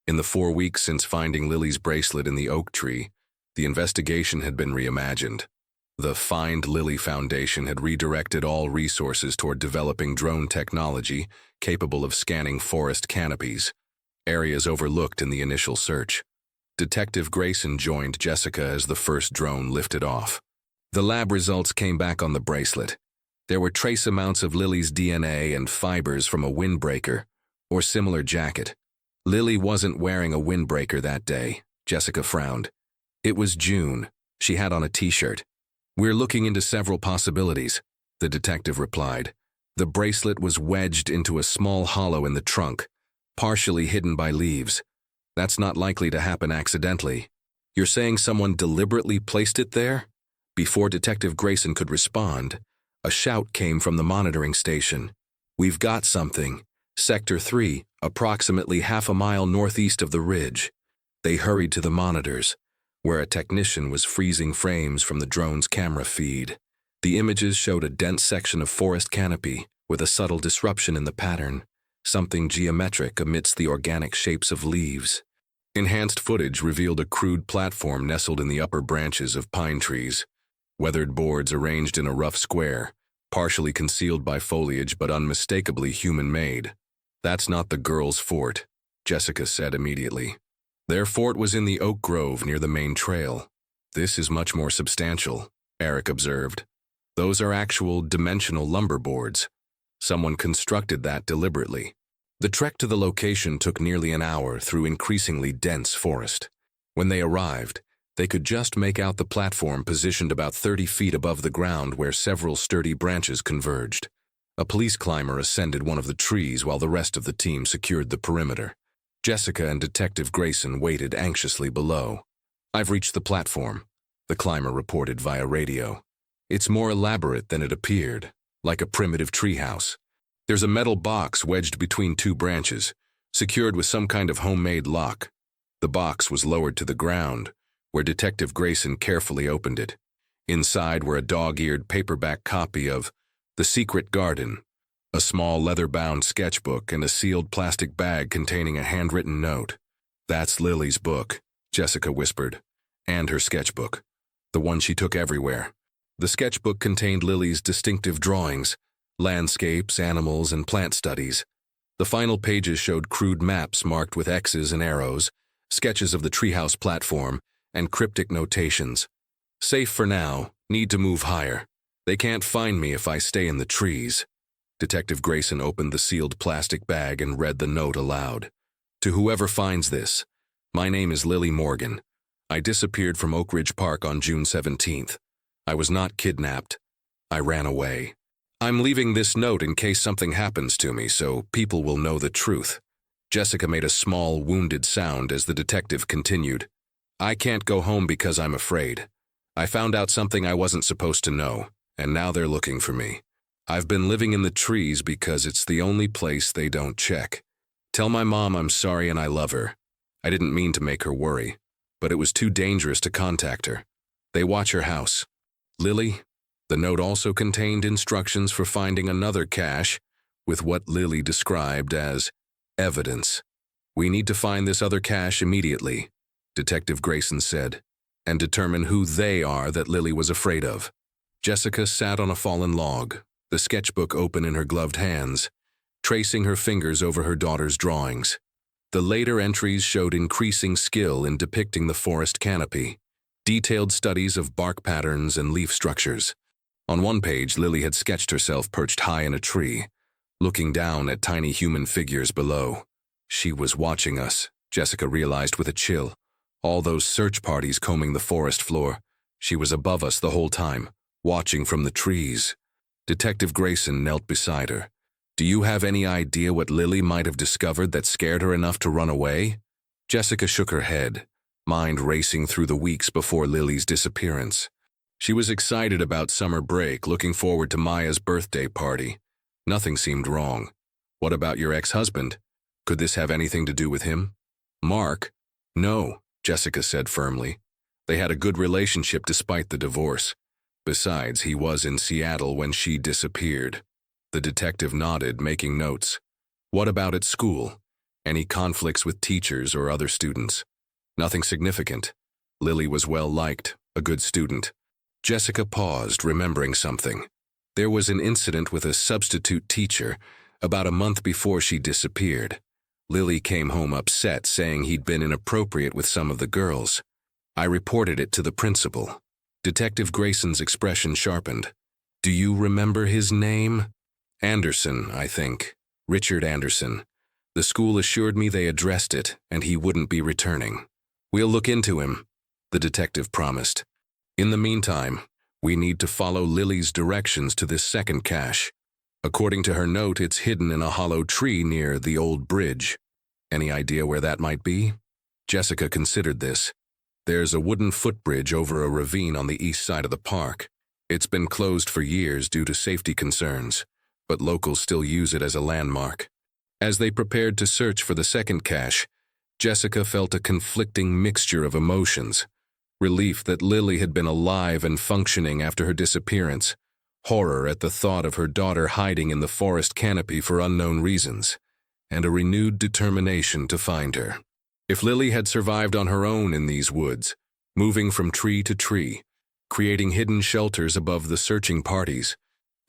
In the 4 weeks since finding Lily's bracelet in the oak tree, the investigation had been reimagined. The Find Lily Foundation had redirected all resources toward developing drone technology capable of scanning forest canopies, areas overlooked in the initial search. Detective Grayson joined Jessica as the first drone lifted off. The lab results came back on the bracelet. There were trace amounts of Lily's DNA and fibers from a windbreaker or similar jacket. Lily wasn't wearing a windbreaker that day, Jessica frowned. It was June. She had on a t-shirt. "We're looking into several possibilities," the detective replied. The bracelet was wedged into a small hollow in the trunk, partially hidden by leaves. "That's not likely to happen accidentally." "You're saying someone deliberately placed it there?" Before Detective Grayson could respond, a shout came from the monitoring station. "We've got something. Sector 3, approximately half a mile northeast of the ridge." They hurried to the monitors, where a technician was freezing frames from the drone's camera feed. The images showed a dense section of forest canopy with a subtle disruption in the pattern, something geometric amidst the organic shapes of leaves. Enhanced footage revealed a crude platform nestled in the upper branches of pine trees. Weathered boards arranged in a rough square, partially concealed by foliage but unmistakably human-made. "That's not the girls' fort," Jessica said immediately. "Their fort was in the oak grove near the main trail. This is much more substantial," Eric observed. "Those are actual dimensional lumber boards. Someone constructed that deliberately." The trek to the location took nearly an hour through increasingly dense forest. When they arrived, they could just make out the platform positioned about 30 feet above the ground where several sturdy branches converged. A police climber ascended one of the trees while the rest of the team secured the perimeter. Jessica and Detective Grayson waited anxiously below. "I've reached the platform," the climber reported via radio. "It's more elaborate than it appeared, like a primitive treehouse. There's a metal box wedged between 2 branches, secured with some kind of homemade lock. The box was lowered to the ground, where Detective Grayson carefully opened it. Inside were a dog-eared paperback copy of The Secret Garden, a small leather-bound sketchbook, and a sealed plastic bag containing a handwritten note. "That's Lily's book," Jessica whispered, "and her sketchbook, the one she took everywhere." The sketchbook contained Lily's distinctive drawings, landscapes, animals, and plant studies. The final pages showed crude maps marked with X's and arrows, sketches of the treehouse platform, and cryptic notations. Safe for now, need to move higher. They can't find me if I stay in the trees. Detective Grayson opened the sealed plastic bag and read the note aloud. To whoever finds this, my name is Lily Morgan. I disappeared from Oak Ridge Park on June 17th. I was not kidnapped. I ran away. I'm leaving this note in case something happens to me so people will know the truth. Jessica made a small, wounded sound as the detective continued. I can't go home because I'm afraid. I found out something I wasn't supposed to know, and now they're looking for me. I've been living in the trees because it's the only place they don't check. Tell my mom I'm sorry and I love her. I didn't mean to make her worry, but it was too dangerous to contact her. They watch her house. Lily? The note also contained instructions for finding another cache with what Lily described as evidence. We need to find this other cache immediately, Detective Grayson said, and determine who they are that Lily was afraid of. Jessica sat on a fallen log, the sketchbook open in her gloved hands, tracing her fingers over her daughter's drawings. The later entries showed increasing skill in depicting the forest canopy, detailed studies of bark patterns and leaf structures. On one page, Lily had sketched herself perched high in a tree, looking down at tiny human figures below. She was watching us, Jessica realized with a chill. All those search parties combing the forest floor. She was above us the whole time, watching from the trees. Detective Grayson knelt beside her. Do you have any idea what Lily might have discovered that scared her enough to run away? Jessica shook her head, mind racing through the weeks before Lily's disappearance. She was excited about summer break, looking forward to Maya's birthday party. Nothing seemed wrong. What about your ex-husband? Could this have anything to do with him? Mark? No, Jessica said firmly. They had a good relationship despite the divorce. Besides, he was in Seattle when she disappeared. The detective nodded, making notes. What about at school? Any conflicts with teachers or other students? Nothing significant. Lily was well liked, a good student. Jessica paused, remembering something. There was an incident with a substitute teacher about a month before she disappeared. Lily came home upset, saying he'd been inappropriate with some of the girls. I reported it to the principal. Detective Grayson's expression sharpened. Do you remember his name? Anderson, I think. Richard Anderson. The school assured me they addressed it, and he wouldn't be returning. We'll look into him, the detective promised. In the meantime, we need to follow Lily's directions to this second cache. According to her note, it's hidden in a hollow tree near the old bridge. Any idea where that might be? Jessica considered this. There's a wooden footbridge over a ravine on the east side of the park. It's been closed for years due to safety concerns, but locals still use it as a landmark. As they prepared to search for the second cache, Jessica felt a conflicting mixture of emotions. Relief that Lily had been alive and functioning after her disappearance, horror at the thought of her daughter hiding in the forest canopy for unknown reasons, and a renewed determination to find her. If Lily had survived on her own in these woods, moving from tree to tree, creating hidden shelters above the searching parties,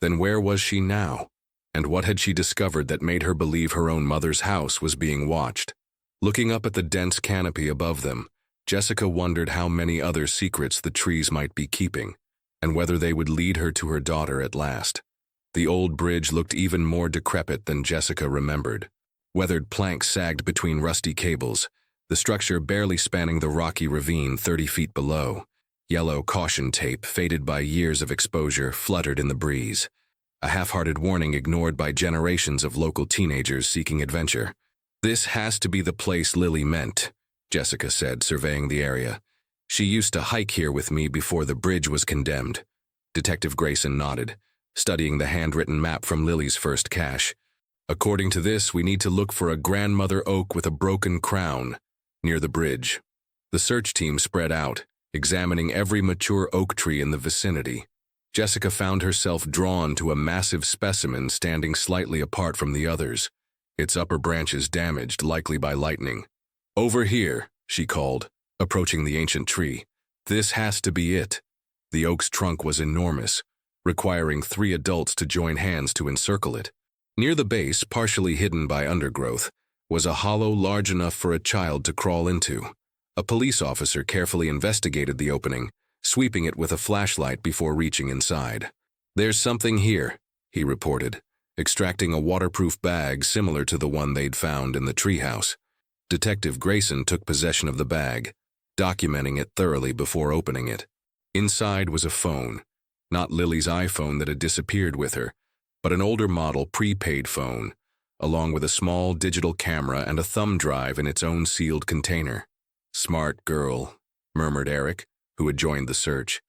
then where was she now? And what had she discovered that made her believe her own mother's house was being watched? Looking up at the dense canopy above them, Jessica wondered how many other secrets the trees might be keeping, and whether they would lead her to her daughter at last. The old bridge looked even more decrepit than Jessica remembered. Weathered planks sagged between rusty cables, the structure barely spanning the rocky ravine 30 feet below. Yellow caution tape, faded by years of exposure, fluttered in the breeze. A half-hearted warning ignored by generations of local teenagers seeking adventure. This has to be the place Lily meant, Jessica said, surveying the area. She used to hike here with me before the bridge was condemned. Detective Grayson nodded, studying the handwritten map from Lily's first cache. According to this, we need to look for a grandmother oak with a broken crown near the bridge. The search team spread out, examining every mature oak tree in the vicinity. Jessica found herself drawn to a massive specimen standing slightly apart from the others, its upper branches damaged, likely by lightning. Over here, she called, approaching the ancient tree. This has to be it. The oak's trunk was enormous, requiring 3 adults to join hands to encircle it. Near the base, partially hidden by undergrowth, was a hollow large enough for a child to crawl into. A police officer carefully investigated the opening, sweeping it with a flashlight before reaching inside. "There's something here," he reported, extracting a waterproof bag similar to the one they'd found in the treehouse. Detective Grayson took possession of the bag, documenting it thoroughly before opening it. Inside was a phone, not Lily's iPhone that had disappeared with her, but an older model prepaid phone, along with a small digital camera and a thumb drive in its own sealed container. "Smart girl," murmured Eric, who had joined the search.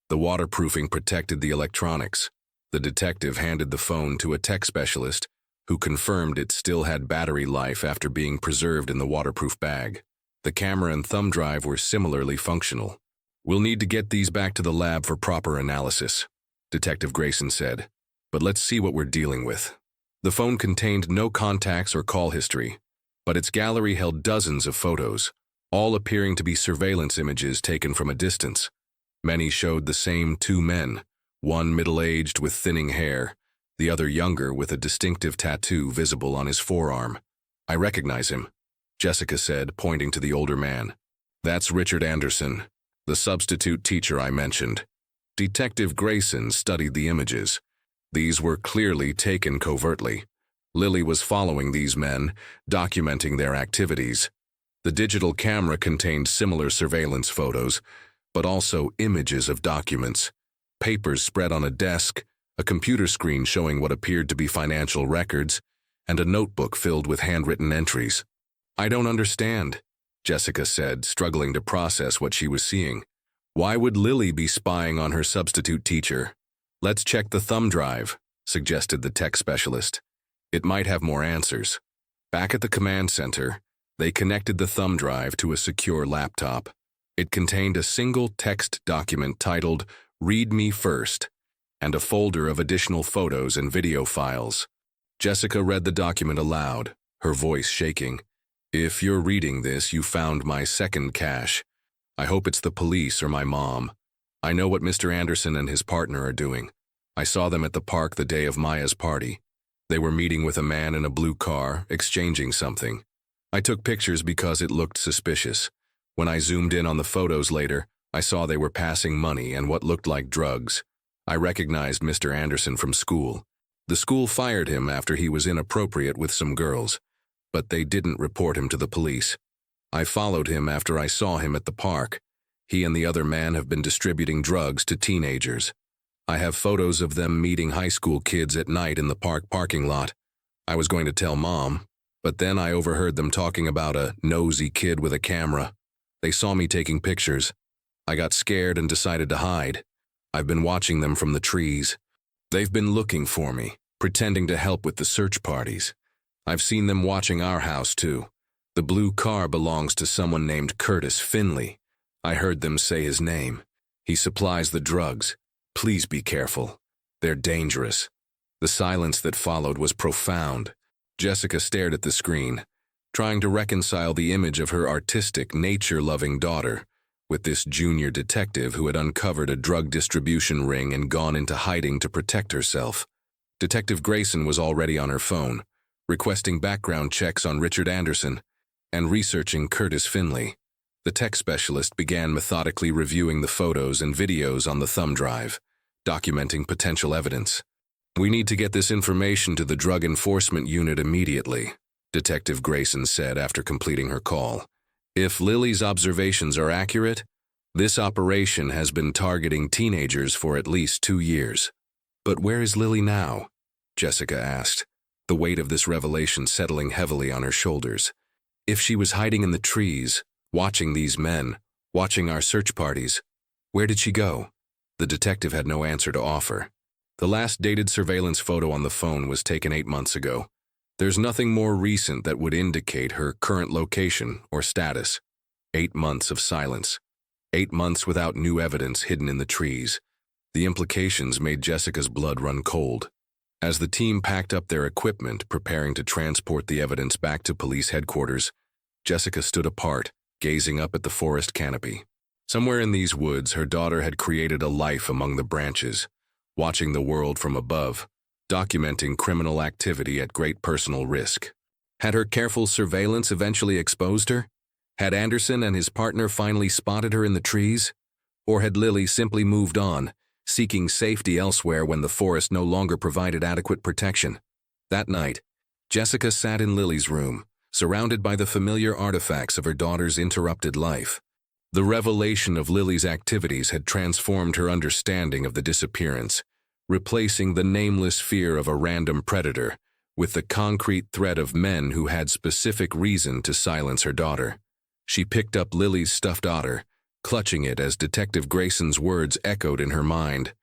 The waterproofing protected the electronics. The detective handed the phone to a tech specialist, who confirmed it still had battery life after being preserved in the waterproof bag. The camera and thumb drive were similarly functional. "We'll need to get these back to the lab for proper analysis," Detective Grayson said. "But let's see what we're dealing with." The phone contained no contacts or call history, but its gallery held dozens of photos, all appearing to be surveillance images taken from a distance. Many showed the same two men, one middle-aged with thinning hair, the other younger with a distinctive tattoo visible on his forearm. "I recognize him," Jessica said, pointing to the older man. "That's Richard Anderson, the substitute teacher I mentioned." Detective Grayson studied the images. These were clearly taken covertly. Lily was following these men, documenting their activities. The digital camera contained similar surveillance photos, but also images of documents. Papers spread on a desk, a computer screen showing what appeared to be financial records, and a notebook filled with handwritten entries. "I don't understand," Jessica said, struggling to process what she was seeing. "Why would Lily be spying on her substitute teacher?" "Let's check the thumb drive," suggested the tech specialist. "It might have more answers." Back at the command center, they connected the thumb drive to a secure laptop. It contained a single text document titled "Read Me First" and a folder of additional photos and video files. Jessica read the document aloud, her voice shaking. "If you're reading this, you found my second cache. I hope it's the police or my mom. I know what Mr. Anderson and his partner are doing. I saw them at the park the day of Maya's party. They were meeting with a man in a blue car, exchanging something. I took pictures because it looked suspicious. When I zoomed in on the photos later, I saw they were passing money and what looked like drugs. I recognized Mr. Anderson from school. The school fired him after he was inappropriate with some girls, but they didn't report him to the police. I followed him after I saw him at the park. He and the other man have been distributing drugs to teenagers. I have photos of them meeting high school kids at night in the park parking lot. I was going to tell Mom, but then I overheard them talking about a nosy kid with a camera. They saw me taking pictures. I got scared and decided to hide. I've been watching them from the trees. They've been looking for me, pretending to help with the search parties. I've seen them watching our house too. The blue car belongs to someone named Curtis Finley. I heard them say his name. He supplies the drugs. Please be careful. They're dangerous." The silence that followed was profound. Jessica stared at the screen, trying to reconcile the image of her artistic, nature-loving daughter with this junior detective who had uncovered a drug distribution ring and gone into hiding to protect herself. Detective Grayson was already on her phone, requesting background checks on Richard Anderson and researching Curtis Finley. The tech specialist began methodically reviewing the photos and videos on the thumb drive, documenting potential evidence. "We need to get this information to the Drug Enforcement Unit immediately," Detective Grayson said after completing her call. "If Lily's observations are accurate, this operation has been targeting teenagers for at least 2 years." "But where is Lily now?" Jessica asked, the weight of this revelation settling heavily on her shoulders. "If she was hiding in the trees, watching these men, watching our search parties, where did she go?" The detective had no answer to offer. The last dated surveillance photo on the phone was taken 8 months ago. There's nothing more recent that would indicate her current location or status. 8 months of silence. 8 months without new evidence hidden in the trees. The implications made Jessica's blood run cold. As the team packed up their equipment, preparing to transport the evidence back to police headquarters, Jessica stood apart, gazing up at the forest canopy. Somewhere in these woods, her daughter had created a life among the branches, watching the world from above, documenting criminal activity at great personal risk. Had her careful surveillance eventually exposed her? Had Anderson and his partner finally spotted her in the trees? Or had Lily simply moved on, seeking safety elsewhere when the forest no longer provided adequate protection? That night, Jessica sat in Lily's room, surrounded by the familiar artifacts of her daughter's interrupted life. The revelation of Lily's activities had transformed her understanding of the disappearance, replacing the nameless fear of a random predator with the concrete threat of men who had specific reason to silence her daughter. She picked up Lily's stuffed otter, clutching it as Detective Grayson's words echoed in her mind.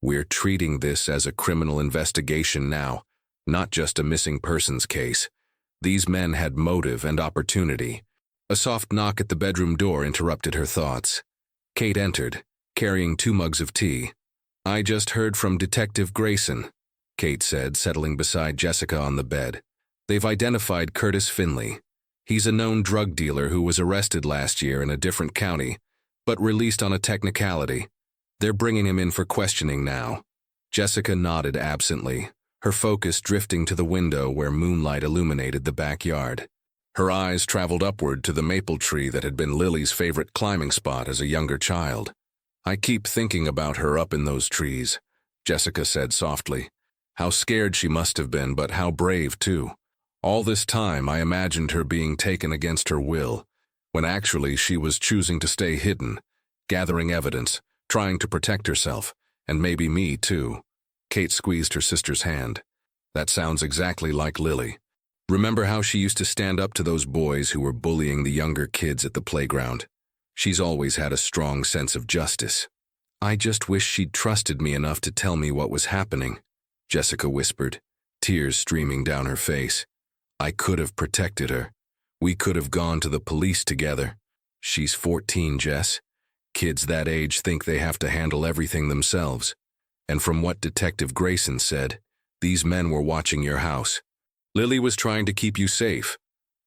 "We're treating this as a criminal investigation now, not just a missing persons case." These men had motive and opportunity. A soft knock at the bedroom door interrupted her thoughts. Kate entered, carrying 2 mugs of tea. "I just heard from Detective Grayson," Kate said, settling beside Jessica on the bed. "They've identified Curtis Finley. He's a known drug dealer who was arrested last year in a different county, but released on a technicality. They're bringing him in for questioning now." Jessica nodded absently, her focus drifting to the window where moonlight illuminated the backyard. Her eyes traveled upward to the maple tree that had been Lily's favorite climbing spot as a younger child. "I keep thinking about her up in those trees," Jessica said softly. "How scared she must have been, but how brave too. All this time I imagined her being taken against her will, when actually she was choosing to stay hidden, gathering evidence, trying to protect herself, and maybe me too." Kate squeezed her sister's hand. "That sounds exactly like Lily. Remember how she used to stand up to those boys who were bullying the younger kids at the playground? She's always had a strong sense of justice." "I just wish she'd trusted me enough to tell me what was happening," Jessica whispered, tears streaming down her face. "I could have protected her. We could have gone to the police together." "She's 14, Jess. Kids that age think they have to handle everything themselves. And from what Detective Grayson said, these men were watching your house. Lily was trying to keep you safe."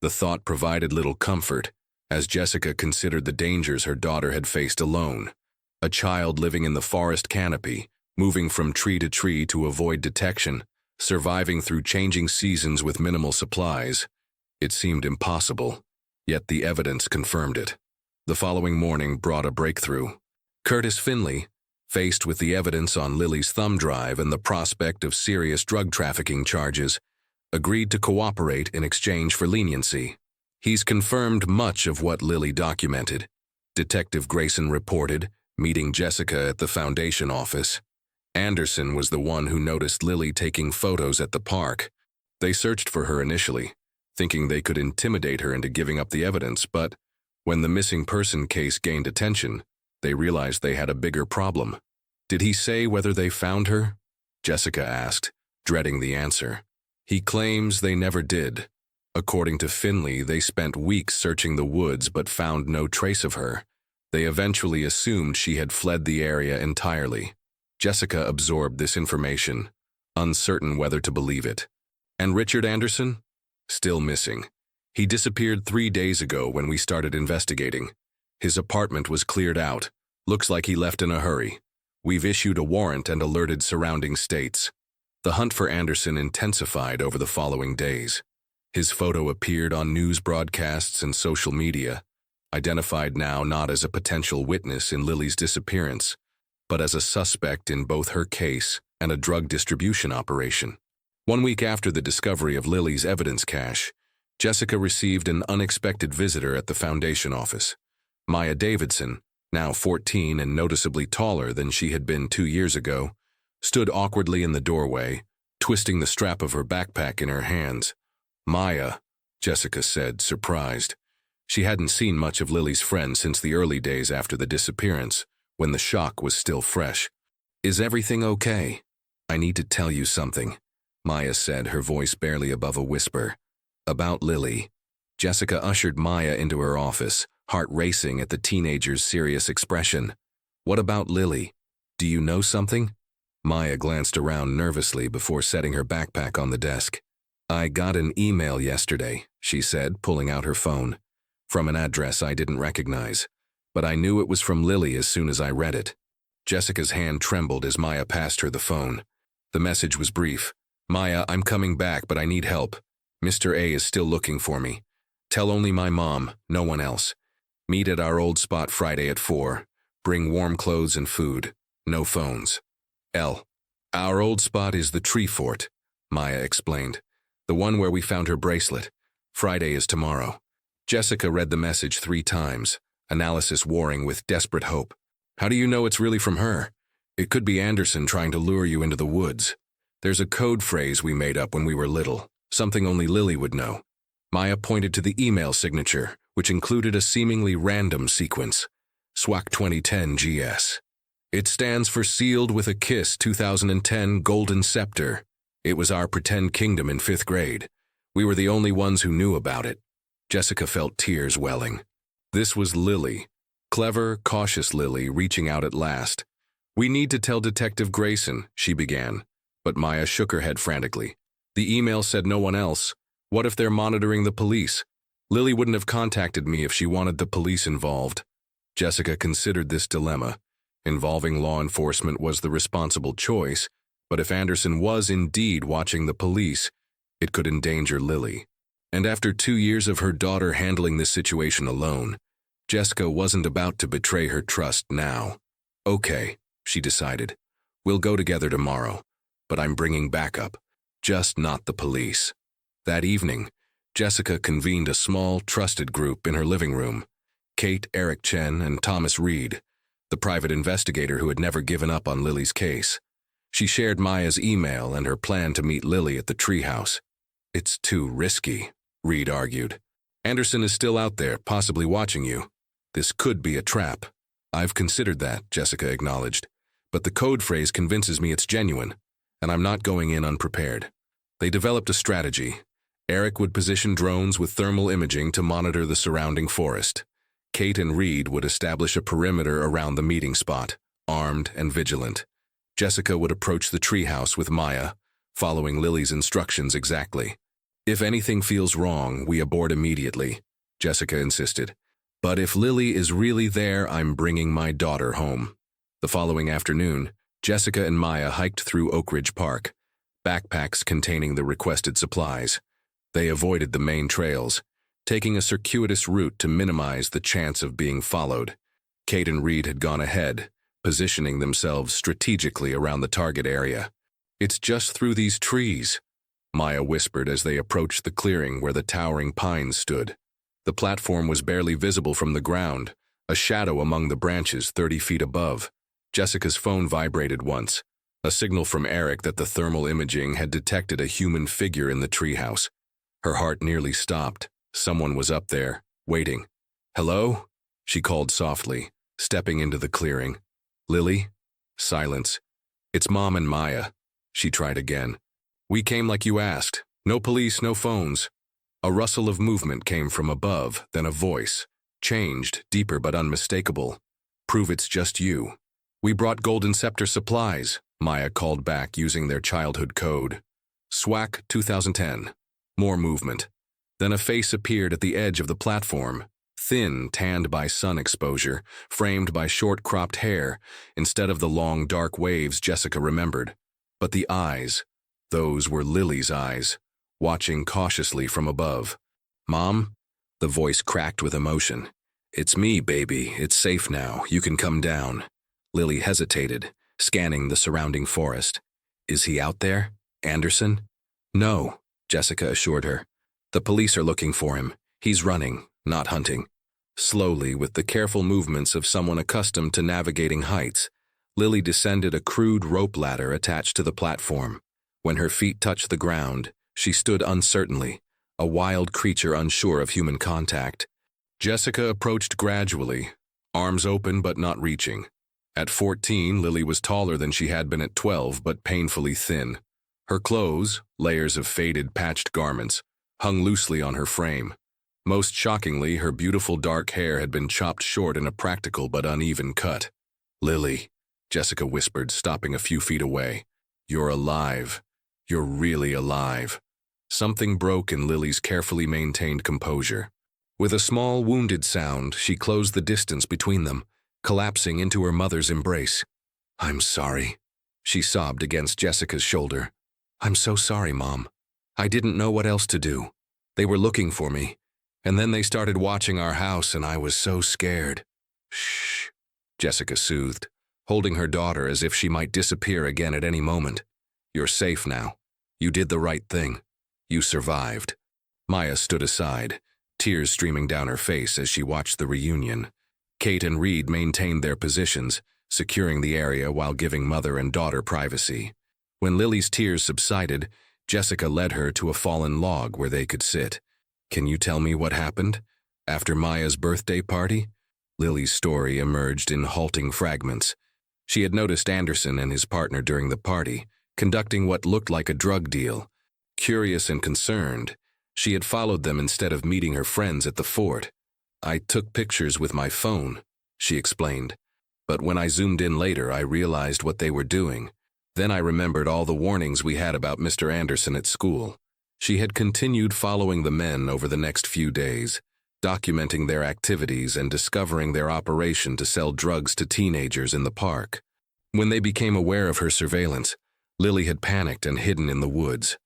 The thought provided little comfort, as Jessica considered the dangers her daughter had faced alone. A child living in the forest canopy, moving from tree to tree to avoid detection, surviving through changing seasons with minimal supplies. It seemed impossible, yet the evidence confirmed it. The following morning brought a breakthrough. Curtis Finley, faced with the evidence on Lily's thumb drive and the prospect of serious drug trafficking charges, agreed to cooperate in exchange for leniency. "He's confirmed much of what Lily documented," Detective Grayson reported, meeting Jessica at the Foundation office. "Anderson was the one who noticed Lily taking photos at the park. They searched for her initially, thinking they could intimidate her into giving up the evidence, but when the missing person case gained attention, they realized they had a bigger problem." "Did he say whether they found her?" Jessica asked, dreading the answer. "He claims they never did. According to Finley, they spent weeks searching the woods but found no trace of her. They eventually assumed she had fled the area entirely." Jessica absorbed this information, uncertain whether to believe it. "And Richard Anderson? Still missing. He disappeared 3 days ago when we started investigating. His apartment was cleared out. Looks like he left in a hurry. We've issued a warrant and alerted surrounding states." The hunt for Anderson intensified over the following days. His photo appeared on news broadcasts and social media, identified now not as a potential witness in Lily's disappearance, but as a suspect in both her case and a drug distribution operation. 1 week after the discovery of Lily's evidence cache, Jessica received an unexpected visitor at the Foundation office. Maya Davidson, now 14 and noticeably taller than she had been 2 years ago, stood awkwardly in the doorway, twisting the strap of her backpack in her hands. "Maya," Jessica said, surprised. She hadn't seen much of Lily's friend since the early days after the disappearance, when the shock was still fresh. "Is everything okay?" "I need to tell you something," Maya said, her voice barely above a whisper. "About Lily." Jessica ushered Maya into her office, heart racing at the teenager's serious expression. "What about Lily? Do you know something?" Maya glanced around nervously before setting her backpack on the desk. "I got an email yesterday," she said, pulling out her phone, "from an address I didn't recognize, but I knew it was from Lily as soon as I read it." Jessica's hand trembled as Maya passed her the phone. The message was brief. Maya, I'm coming back, but I need help. Mr. A is still looking for me. Tell only my mom, no one else. Meet at our old spot Friday at 4. Bring warm clothes and food. No phones. L. Our old spot is the tree fort, Maya explained. The one where we found her bracelet. Friday is tomorrow. Jessica read the message 3 times, analysis warring with desperate hope. How do you know it's really from her? It could be Anderson trying to lure you into the woods. There's a code phrase we made up when we were little, something only Lily would know. Maya pointed to the email signature, which included a seemingly random sequence. SWAC 2010 GS. It stands for Sealed with a Kiss 2010 Golden Scepter. It was our pretend kingdom in 5th grade. We were the only ones who knew about it. Jessica felt tears welling. This was Lily. Clever, cautious Lily reaching out at last. We need to tell Detective Grayson, she began. But Maya shook her head frantically. The email said no one else. What if they're monitoring the police? Lily wouldn't have contacted me if she wanted the police involved. Jessica considered this dilemma. Involving law enforcement was the responsible choice, but if Anderson was indeed watching the police, it could endanger Lily. And after 2 years of her daughter handling this situation alone, Jessica wasn't about to betray her trust now. Okay, she decided. We'll go together tomorrow, but I'm bringing backup, just not the police. That evening, Jessica convened a small, trusted group in her living room. Kate, Eric Chen, and Thomas Reed, the private investigator who had never given up on Lily's case. She shared Maya's email and her plan to meet Lily at the treehouse. It's too risky, Reed argued. Anderson is still out there, possibly watching you. This could be a trap. I've considered that, Jessica acknowledged. But the code phrase convinces me it's genuine, and I'm not going in unprepared. They developed a strategy. Eric would position drones with thermal imaging to monitor the surrounding forest. Kate and Reed would establish a perimeter around the meeting spot, armed and vigilant. Jessica would approach the treehouse with Maya, following Lily's instructions exactly. If anything feels wrong, we abort immediately, Jessica insisted. But if Lily is really there, I'm bringing my daughter home. The following afternoon, Jessica and Maya hiked through Oak Ridge Park, backpacks containing the requested supplies. They avoided the main trails, taking a circuitous route to minimize the chance of being followed. Kate and Reed had gone ahead, positioning themselves strategically around the target area. It's just through these trees, Maya whispered as they approached the clearing where the towering pines stood. The platform was barely visible from the ground, a shadow among the branches 30 feet above. Jessica's phone vibrated once, a signal from Eric that the thermal imaging had detected a human figure in the treehouse. Her heart nearly stopped. Someone was up there, waiting. Hello? She called softly, stepping into the clearing. Lily? Silence. It's Mom and Maya. She tried again. We came like you asked. No police, no phones. A rustle of movement came from above, then a voice. Changed, deeper but unmistakable. Prove it's just you. We brought Golden Scepter supplies, Maya called back using their childhood code. SWAC 2010. More movement. Then a face appeared at the edge of the platform, thin, tanned by sun exposure, framed by short-cropped hair, instead of the long, dark waves Jessica remembered. But the eyes, those were Lily's eyes, watching cautiously from above. Mom? The voice cracked with emotion. It's me, baby. It's safe now. You can come down. Lily hesitated, scanning the surrounding forest. Is he out there? Anderson? No, Jessica assured her. The police are looking for him. He's running, not hunting. Slowly, with the careful movements of someone accustomed to navigating heights, Lily descended a crude rope ladder attached to the platform. When her feet touched the ground, she stood uncertainly, a wild creature unsure of human contact. Jessica approached gradually, arms open but not reaching. At 14, Lily was taller than she had been at 12, but painfully thin. Her clothes, layers of faded, patched garments, hung loosely on her frame. Most shockingly, her beautiful dark hair had been chopped short in a practical but uneven cut. Lily, Jessica whispered, stopping a few feet away. You're alive. You're really alive. Something broke in Lily's carefully maintained composure. With a small, wounded sound, she closed the distance between them, collapsing into her mother's embrace. I'm sorry, she sobbed against Jessica's shoulder. I'm so sorry, Mom. I didn't know what else to do. They were looking for me, and then they started watching our house and I was so scared. Shh, Jessica soothed, holding her daughter as if she might disappear again at any moment. You're safe now. You did the right thing. You survived. Maya stood aside, tears streaming down her face as she watched the reunion. Kate and Reed maintained their positions, securing the area while giving mother and daughter privacy. When Lily's tears subsided, Jessica led her to a fallen log where they could sit. Can you tell me what happened? After Maya's birthday party? Lily's story emerged in halting fragments. She had noticed Anderson and his partner during the party, conducting what looked like a drug deal. Curious and concerned, she had followed them instead of meeting her friends at the fort. I took pictures with my phone, she explained. But when I zoomed in later, I realized what they were doing. Then I remembered all the warnings we had about Mr. Anderson at school. She had continued following the men over the next few days, documenting their activities and discovering their operation to sell drugs to teenagers in the park. When they became aware of her surveillance, Lily had panicked and hidden in the woods.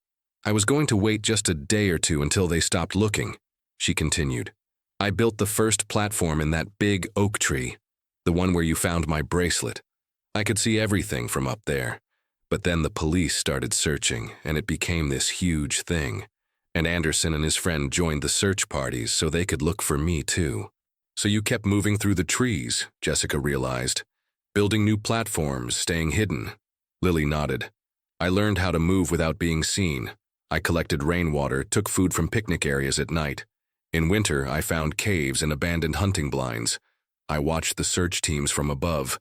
I was going to wait just a day or two until they stopped looking, she continued. I built the first platform in that big oak tree, the one where you found my bracelet. I could see everything from up there. But then the police started searching, and it became this huge thing. And Anderson and his friend joined the search parties so they could look for me too. So you kept moving through the trees, Jessica realized. Building new platforms, staying hidden. Lily nodded. I learned how to move without being seen. I collected rainwater, took food from picnic areas at night. In winter, I found caves and abandoned hunting blinds. I watched the search teams from above.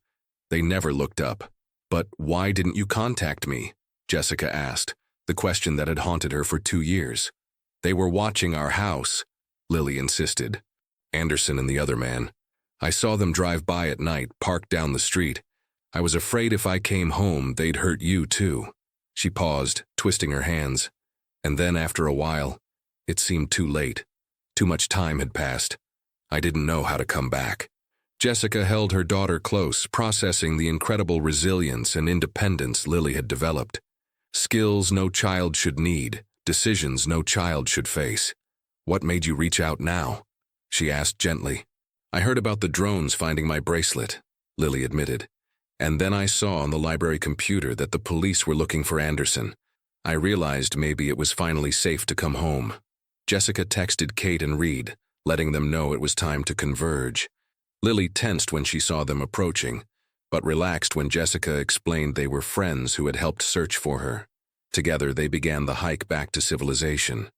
They never looked up. But why didn't you contact me? Jessica asked, the question that had haunted her for 2 years. They were watching our house, Lily insisted. Anderson and the other man. I saw them drive by at night, parked down the street. I was afraid if I came home, they'd hurt you too. She paused, twisting her hands. And then after a while, it seemed too late. Too much time had passed. I didn't know how to come back. Jessica held her daughter close, processing the incredible resilience and independence Lily had developed. Skills no child should need, decisions no child should face. What made you reach out now? She asked gently. I heard about the drones finding my bracelet, Lily admitted. And then I saw on the library computer that the police were looking for Anderson. I realized maybe it was finally safe to come home. Jessica texted Kate and Reed, letting them know it was time to converge. Lily tensed when she saw them approaching, but relaxed when Jessica explained they were friends who had helped search for her. Together they began the hike back to civilization.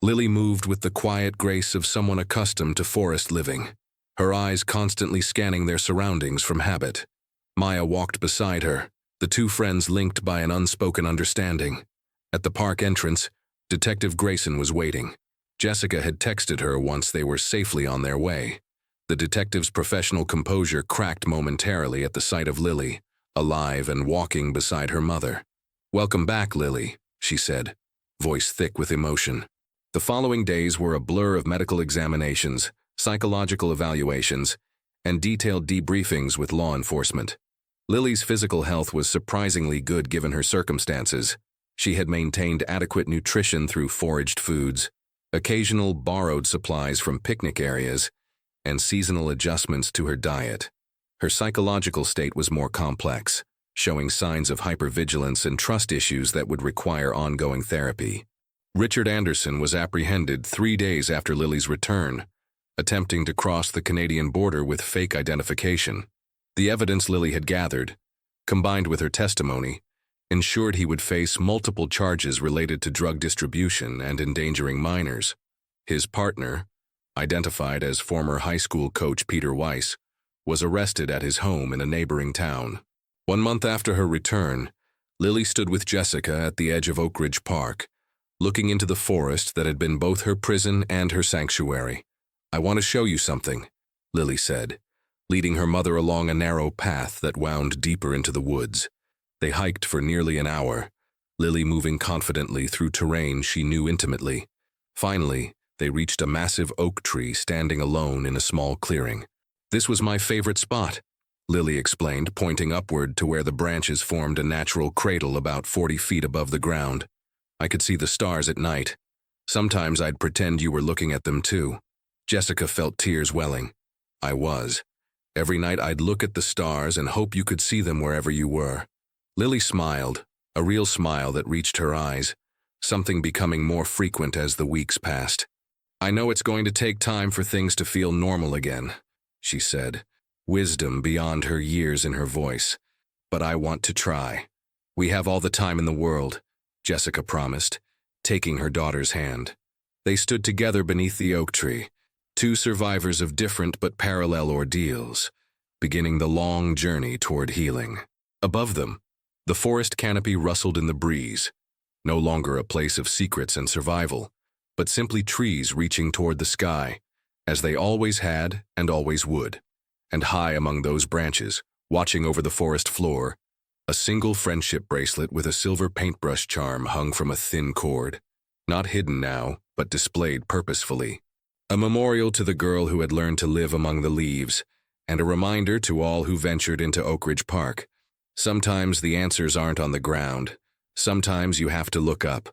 Lily moved with the quiet grace of someone accustomed to forest living, her eyes constantly scanning their surroundings from habit. Maya walked beside her, the two friends linked by an unspoken understanding. At the park entrance, Detective Grayson was waiting. Jessica had texted her once they were safely on their way. The detective's professional composure cracked momentarily at the sight of Lily, alive and walking beside her mother. "Welcome back, Lily," she said, voice thick with emotion. The following days were a blur of medical examinations, psychological evaluations, and detailed debriefings with law enforcement. Lily's physical health was surprisingly good given her circumstances. She had maintained adequate nutrition through foraged foods, occasional borrowed supplies from picnic areas, and seasonal adjustments to her diet. Her psychological state was more complex, showing signs of hypervigilance and trust issues that would require ongoing therapy. Richard Anderson was apprehended 3 days after Lily's return, attempting to cross the Canadian border with fake identification. The evidence Lily had gathered, combined with her testimony, ensured he would face multiple charges related to drug distribution and endangering minors. His partner, identified as former high school coach Peter Weiss, was arrested at his home in a neighboring town. 1 month after her return, Lily stood with Jessica at the edge of Oak Ridge Park, looking into the forest that had been both her prison and her sanctuary. "I want to show you something," Lily said, leading her mother along a narrow path that wound deeper into the woods. They hiked for nearly an hour, Lily moving confidently through terrain she knew intimately. Finally, they reached a massive oak tree standing alone in a small clearing. "This was my favorite spot," Lily explained, pointing upward to where the branches formed a natural cradle about 40 feet above the ground. I could see the stars at night. Sometimes I'd pretend you were looking at them too. Jessica felt tears welling. I was. Every night I'd look at the stars and hope you could see them wherever you were. Lily smiled, a real smile that reached her eyes, something becoming more frequent as the weeks passed. I know it's going to take time for things to feel normal again, she said, wisdom beyond her years in her voice. But I want to try. We have all the time in the world, Jessica promised, taking her daughter's hand. They stood together beneath the oak tree, two survivors of different but parallel ordeals, beginning the long journey toward healing. Above them, the forest canopy rustled in the breeze, no longer a place of secrets and survival, but simply trees reaching toward the sky, as they always had and always would. And high among those branches, watching over the forest floor, a single friendship bracelet with a silver paintbrush charm hung from a thin cord, not hidden now, but displayed purposefully. A memorial to the girl who had learned to live among the leaves, and a reminder to all who ventured into Oak Ridge Park. Sometimes the answers aren't on the ground. Sometimes you have to look up,